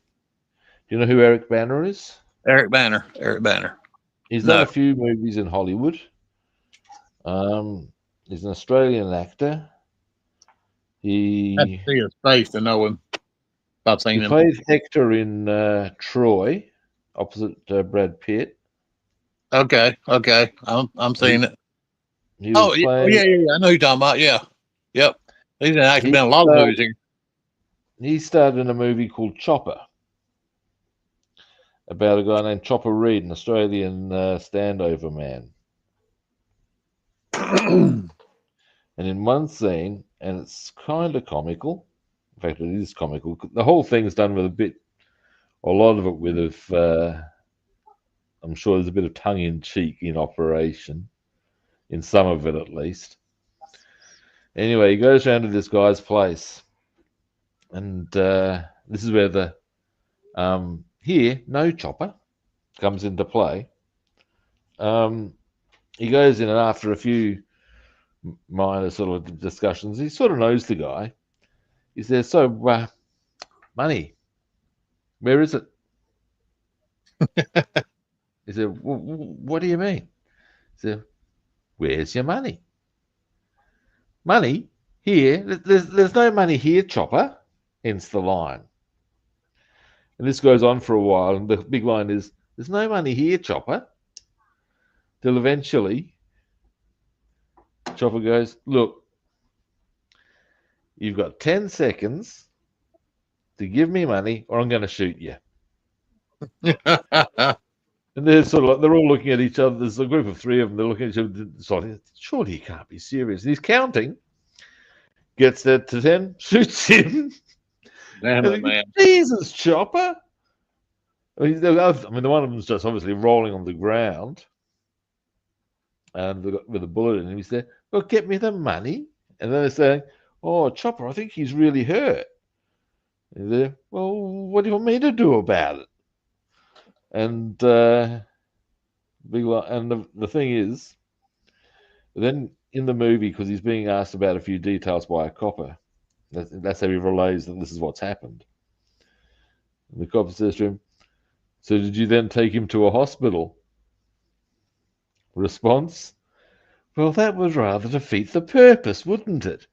you know who Eric Banner is? Eric Banner. He's done a few movies in Hollywood. He's an Australian actor. I have to see his face to know him. I've seen him. He played Hector in Troy, opposite Brad Pitt. Okay. I'm seeing it. Yeah. I know you're talking about. Yeah. Yep. He's actually been in a lot of movies here. He starred in a movie called Chopper, about a guy named Chopper Reed, an Australian standover man. And in one scene, and it's kind of comical. In fact, it is comical. The whole thing's done with a lot of it with I'm sure there's a bit of tongue-in-cheek in operation, in some of it at least. Anyway, he goes round to this guy's place, and this is where the here, no chopper comes into play. He goes in, and after a few minor sort of discussions, he sort of knows the guy. He says, "So, money, where is it?" He said, "What do you mean?" So, where's your money? Money? Here? There's no money here, Chopper. Hence the line. And this goes on for a while, and the big line is, there's no money here, Chopper. Till eventually, Chopper goes, look, you've got 10 seconds to give me money or I'm going to shoot you. And they're sort of like, they're all looking at each other. There's a group of three of them. They're looking at each other. Sorry, surely he can't be serious. And he's counting. Gets that to 10, shoots him. Damn it, man. Jesus, Chopper. I mean, the one of them's just obviously rolling on the ground. And with a bullet in him, he said, well, get me the money. And then they're saying, oh, Chopper, I think he's really hurt. And they're, well, what do you want me to do about it? And the thing is, then in the movie, because he's being asked about a few details by a copper, that's how he relays that this is what's happened. And the copper says to him, so did you then take him to a hospital? Response, well, that would rather defeat the purpose, wouldn't it?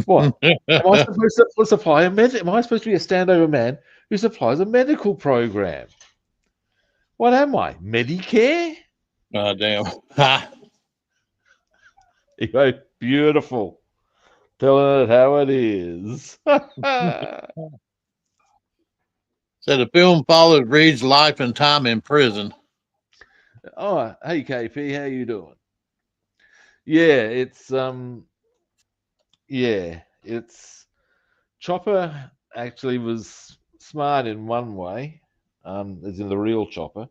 What? Am I supposed to supply am I supposed to be a standover man who supplies a medical program? What am I? Medicare? Oh, damn. You go, beautiful. Telling it how it is. So the film follows Reed's life and time in prison. Oh, hey KP, how you doing? Yeah, it's Chopper actually was smart in one way, as in the real Chopper.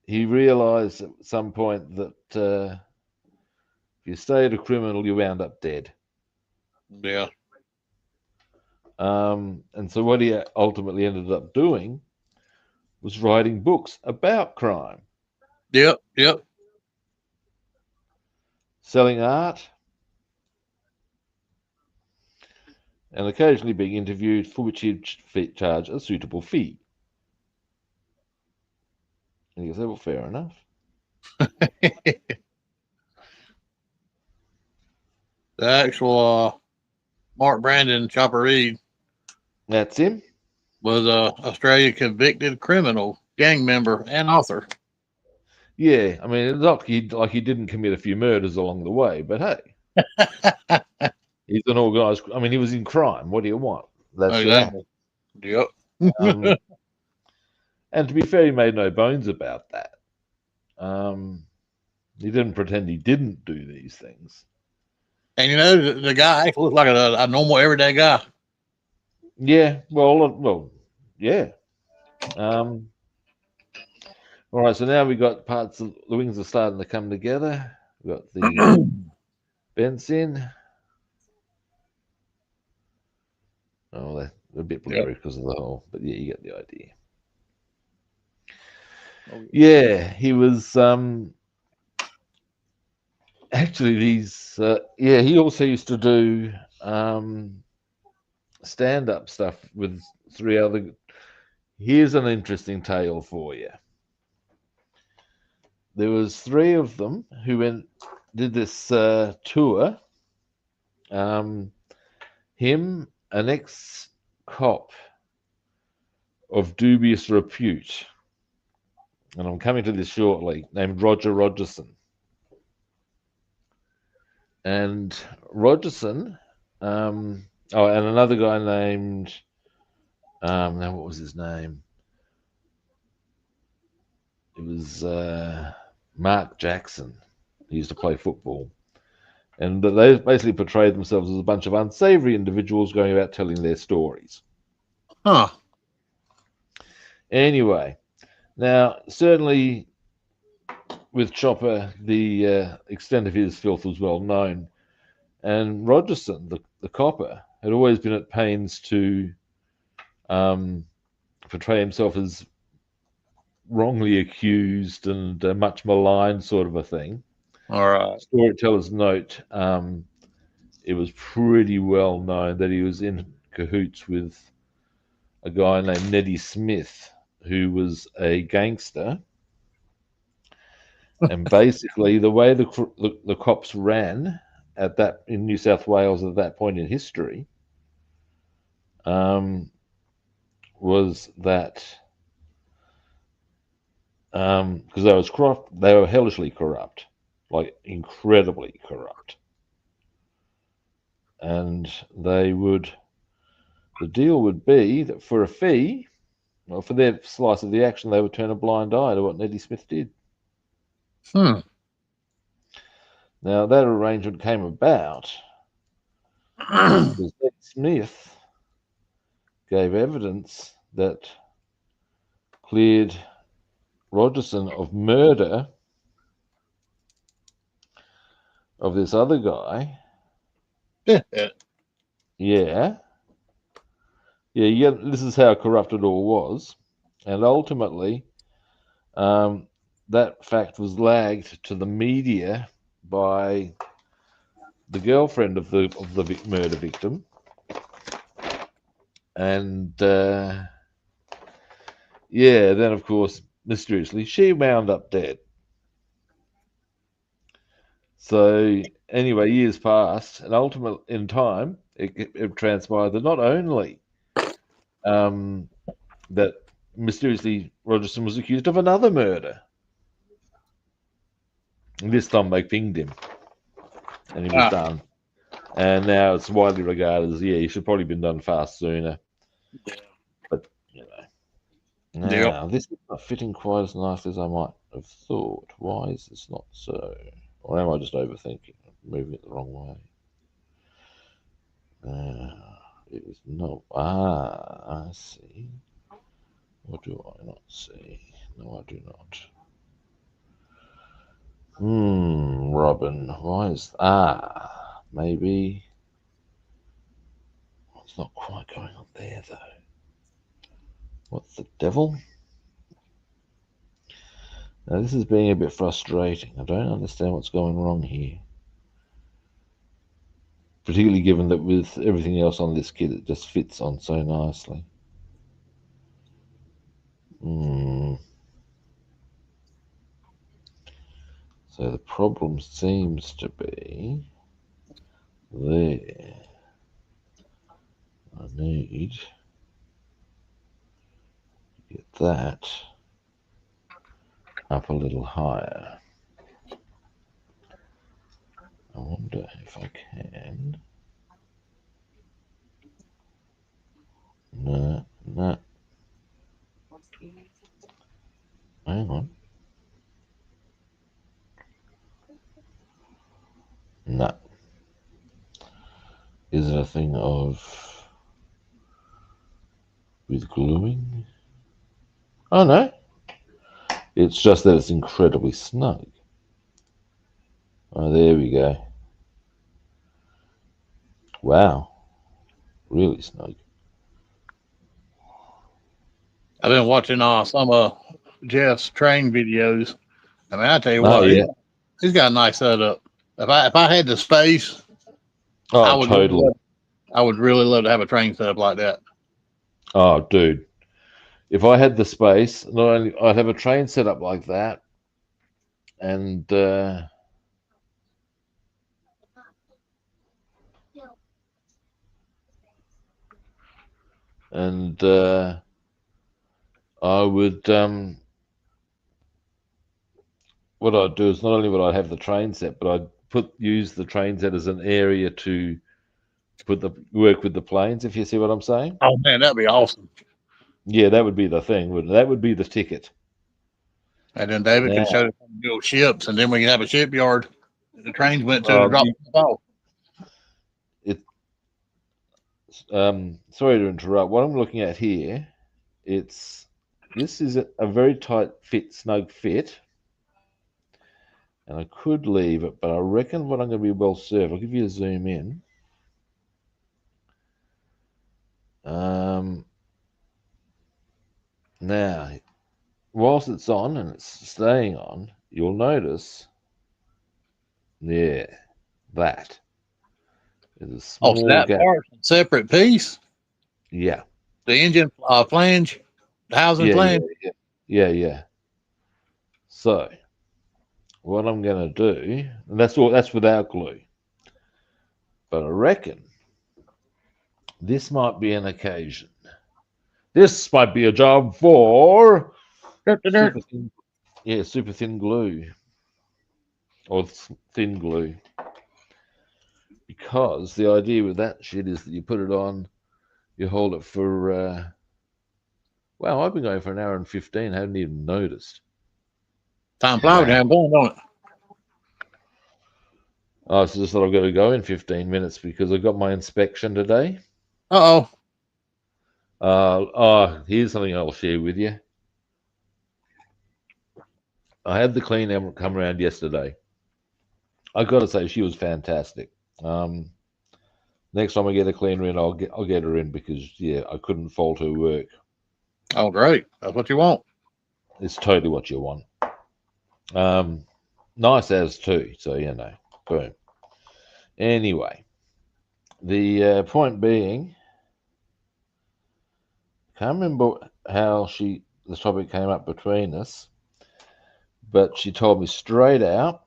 He realized at some point that if you stayed a criminal, you wound up dead. Yeah. And so what he ultimately ended up doing was writing books about crime. Yep. Selling art, and occasionally being interviewed, for which he'd charge a suitable fee. And you say, well, fair enough. The actual Mark Brandon, Chopper Reed. That's him. Was a Australia convicted criminal, gang member, and author. Yeah, I mean, it's not like he didn't commit a few murders along the way, but hey, he's an organised. I mean, he was in crime. What do you want? That's exactly. Yep. And to be fair, he made no bones about that. He didn't pretend he didn't do these things. And you know, the guy actually looked like a normal, everyday guy. Yeah, well, yeah. All right, so now we got parts of the wings are starting to come together. We've got the vents in. Oh, they're a bit blurry because of the hole, but yeah, you get the idea. Yeah, he was actually these. He also used to do stand-up stuff with three other. Here's an interesting tale for you. There was three of them who did this tour. Him, an ex-cop of dubious repute, and I'm coming to this shortly, named Roger Rogerson. And Rogerson, and another guy named, now what was his name? It was Mark Jackson. He used to play football. And they basically portrayed themselves as a bunch of unsavory individuals going about telling their stories. Huh. Anyway, now, certainly with Chopper, the extent of his filth was well known. And Rogerson, the copper, had always been at pains to portray himself as wrongly accused and much maligned sort of a thing. All right. Storyteller's note, it was pretty well known that he was in cahoots with a guy named Neddy Smith, who was a gangster And basically, the way the cops ran at that in New South Wales at that point in history was that because they were hellishly corrupt, like incredibly corrupt, and the deal would be that for a fee, well, for their slice of the action, they would turn a blind eye to what Nettie Smith did. Now that arrangement came about because Nettie Smith gave evidence that cleared Rogerson of murder of this other guy. Yeah. This is how corrupt it all was, and ultimately, that fact was lagged to the media by the girlfriend of the murder victim, and then of course, mysteriously, she wound up dead. So anyway, years passed, and ultimately, in time, it transpired that not only that mysteriously Rogerson was accused of another murder. And this time they pinged him, and he was done. And now it's widely regarded as, he should probably been done far sooner. But now this is not fitting quite as nicely as I might have thought. Why is this not so? Or am I just overthinking, moving it the wrong way? It is not. I see. Or do I not see? No, I do not. Robin, why is maybe it's not quite going on there though. What the devil? Now this is being a bit frustrating. I don't understand what's going wrong here. Particularly given that with everything else on this kit, it just fits on so nicely. So the problem seems to be there. I need to get that up a little higher. I wonder if I can. No. Hang on. No. Is it a thing of with gluing? Oh no. It's just that it's incredibly snug. Oh, there we go. Wow. Really snug. I've been watching some of Jeff's train videos. I mean, I tell you what, he's got a nice setup. If I had the space, I would really love to have a train set up like that. Oh, dude. If I had the space, not only I'd have a train set up like that, and I would what I'd do is not only would I have the train set, but I'd use the train set as an area to work with the planes, if you see what I'm saying. Oh man, that'd be awesome. Yeah, that would be the thing. That would be the ticket. And then David can show us build ships, and then we can have a shipyard. The trains went to drop off. Sorry to interrupt. What I'm looking at here, this is a very tight fit, snug fit. And I could leave it, but I reckon what I'm going to be well served. I'll give you a zoom in. Now, whilst it's on and it's staying on, you'll notice, that is a small so that gap. part's a separate piece. Yeah. The engine flange, the housing flange. Yeah. So, what I'm going to do, and that's all. That's without glue. But I reckon this might be an occasion. This might be a job for super thin, yeah, super thin glue or thin glue. Because the idea with that shit is that you put it on, you hold it for. Wow, I've been going for an hour and 15. I haven't even noticed. Time flies, Wow. don't it? Oh, so just that I've got to go in 15 minutes because I got my inspection today. Uh-oh. Here's something I'll share with you. I had the cleaner come around yesterday. I got to say she was fantastic. Next time I get a cleaner in, I'll get her in because yeah, I couldn't fault her work. Oh, great. That's what you want. It's totally what you want. Nice as too. So you know, boom. Anyway, the point being, can't remember how the topic came up between us, but she told me straight out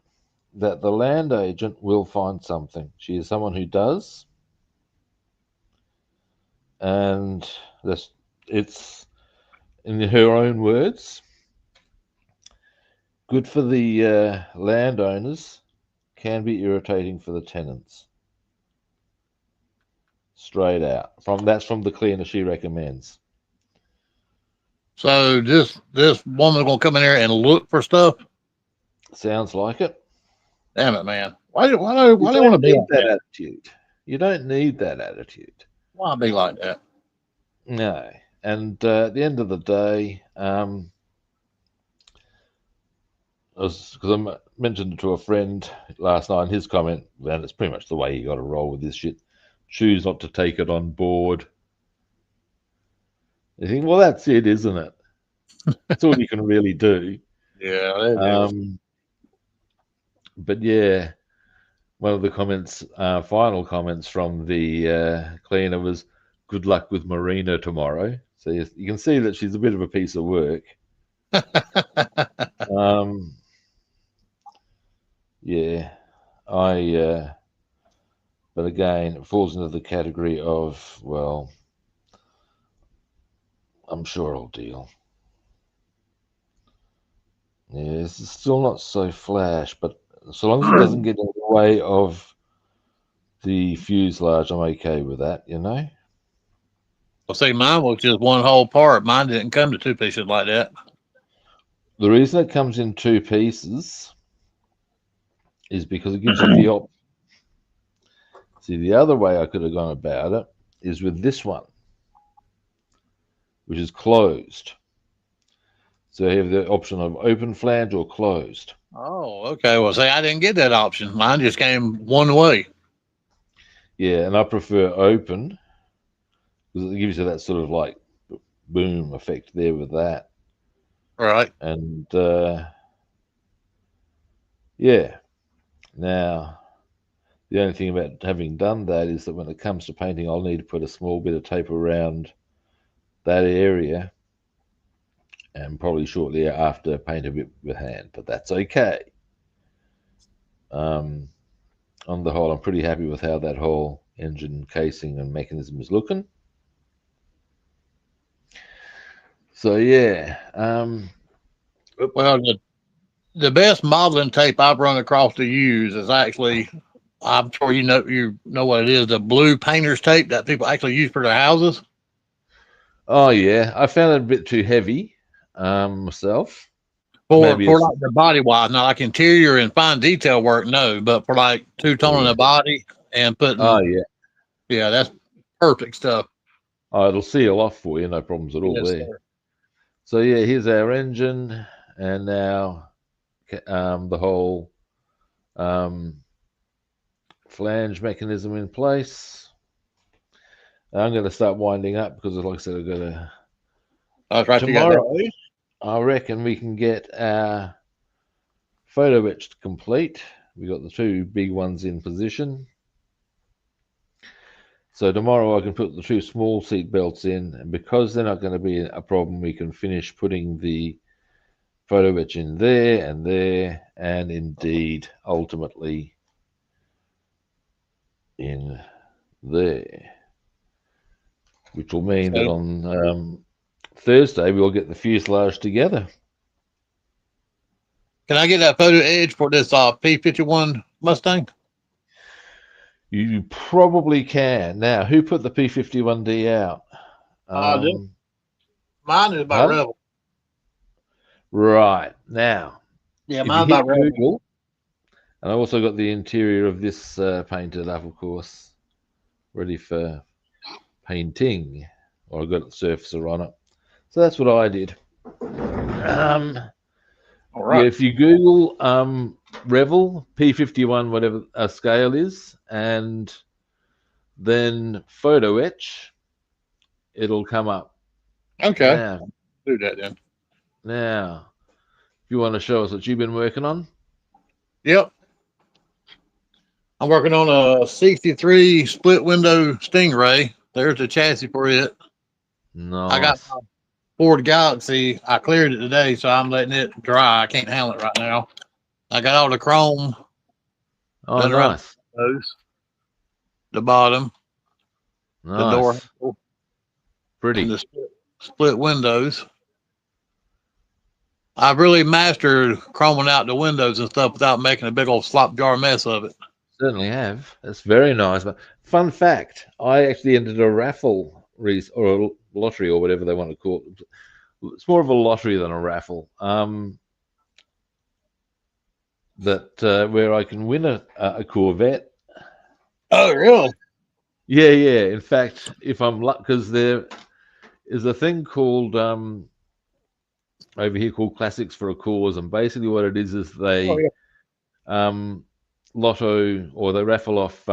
that the land agent will find something. She is someone who does, and it's in her own words, good for the landowners, can be irritating for the tenants. Straight out. That's from the cleaner she recommends. So this woman's gonna come in there and look for stuff. Sounds like it. Damn it, man! Why do you want to be like that? Attitude? You don't need that attitude. Why be like that? No. And at the end of the day, because I mentioned it to a friend last night, and his comment, and it's pretty much the way you got to roll with this shit. Choose not to take it on board. You think, well, that's it, isn't it? That's all you can really do. Yeah. But yeah, one of the comments, final comments from the cleaner was, "Good luck with Marina tomorrow." So you can see that she's a bit of a piece of work. Yeah, but again, it falls into the category of, well, I'm sure I'll deal. Yeah, it's still not so flash, but so long as it doesn't get in the way of the fuselage, I'm okay with that, you know? Well, see, mine was just one whole part. Mine didn't come to two pieces like that. The reason it comes in two pieces is because it gives you the option. See, the other way I could have gone about it is with this one, which is closed. So you have the option of open flange or closed. Oh, okay. Well, see, I didn't get that option. Mine just came one way. Yeah, and I prefer open because it gives you that sort of like boom effect there with that. Right. And yeah, now the only thing about having done that is that when it comes to painting, I'll need to put a small bit of tape around that area and probably shortly after paint a bit with hand, but that's okay. On the whole, I'm pretty happy with how that whole engine casing and mechanism is looking. So yeah, well, the best modeling tape I've run across to use is actually, I'm sure you know what it is, the blue painter's tape that people actually use for their houses. Oh yeah, I found it a bit too heavy myself. For like the body wise, not like interior and fine detail work, no, but for like two-toning the body and putting. Oh yeah, that's perfect stuff. Oh, it'll seal off for you, no problems at all there. Sir. So yeah, here's our engine, and now the whole flange mechanism in place. I'm going to start winding up because, like I said, I've got to. Right, tomorrow, I reckon we can get our photo etch complete. We got the two big ones in position. So tomorrow I can put the two small seat belts in, and because they're not going to be a problem, we can finish putting the photo etch in there, and indeed, ultimately, in there, which will mean that on Thursday we'll get the fuselage together. Can I get that photo edge for this P-51 Mustang? You probably can. Now, who put the P-51D out? Mine is by Rebel. Right. Now, yeah, mine's by Rebel. Google, and I also got the interior of this painted up, of course, ready for painting, or I got a surfacer on it. So that's what I did. All right. Yeah, if you Google Revel P-51, whatever a scale is, and then photo etch, it'll come up. Okay. Now, do that then. Now, if you want to show us what you've been working on. Yep. I'm working on a 63 split window Stingray. There's the chassis for it. Nice. I got my Ford Galaxy. I cleared it today, so I'm letting it dry. I can't handle it right now. I got all the chrome. Oh, nice. The bottom. Nice. The door. Pretty. And the split windows. I've really mastered chroming out the windows and stuff without making a big old slop jar mess of it. Certainly have. That's very nice. But fun fact, I actually entered a raffle or a lottery or whatever they want to call it. It's more of a lottery than a raffle. Where I can win a Corvette. Oh, really? Yeah, yeah. In fact, if I'm lucky, because there is a thing called over here called Classics for a Cause, and basically what it is they lotto or they raffle off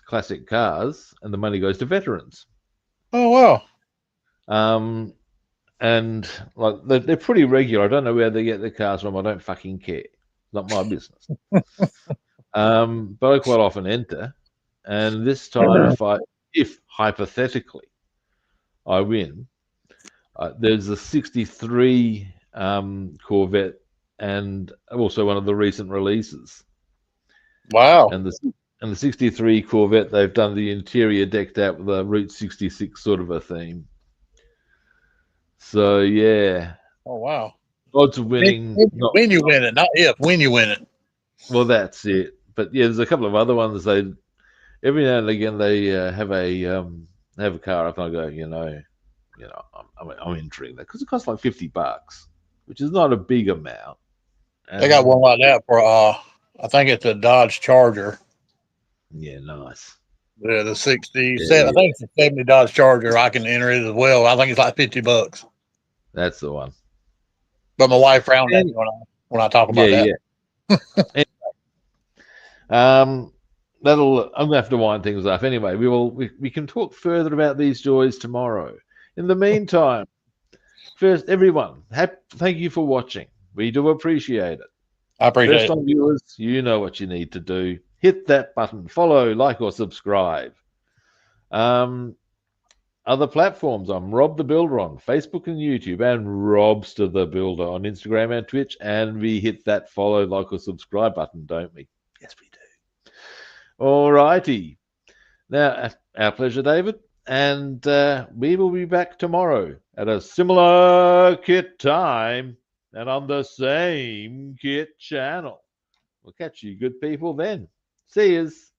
classic cars, and the money goes to veterans. Oh, wow. And like they're pretty regular. I don't know where they get their cars from. I don't fucking care. Not my business. But I quite often enter, and this time, if hypothetically I win, there's a 63 Corvette, and also one of the recent releases. Wow. And the 63 Corvette, they've done the interior decked out with a Route 66 sort of a theme. So yeah. Oh, wow. Odds of winning. When you win it, not if. When you win it. Well, that's it. But yeah, there's a couple of other ones. They every now and again they have a car up, and I go, I'm entering that because it costs like $50, which is not a big amount. And they got one like that for I think it's a Dodge Charger. Yeah, nice. Yeah, the 67. Yeah. I think it's a 70 Dodge Charger. I can enter it as well. I think it's like $50. That's the one. But my wife frowned at me when I talk about that. Yeah. I'm gonna have to wind things up. Anyway, we can talk further about these joys tomorrow. In the meantime, first, everyone, thank you for watching. We do appreciate it. I appreciate it. First-time viewers, you know what you need to do. Hit that button, follow, like, or subscribe. Other platforms, I'm Rob the Builder on Facebook and YouTube, and Robster the Builder on Instagram and Twitch, and we hit that follow, like, or subscribe button, don't we? Yes, we do. All righty. Now, our pleasure, David, and we will be back tomorrow at a similar kit time and on the same kit channel. We'll catch you good people then. See yous.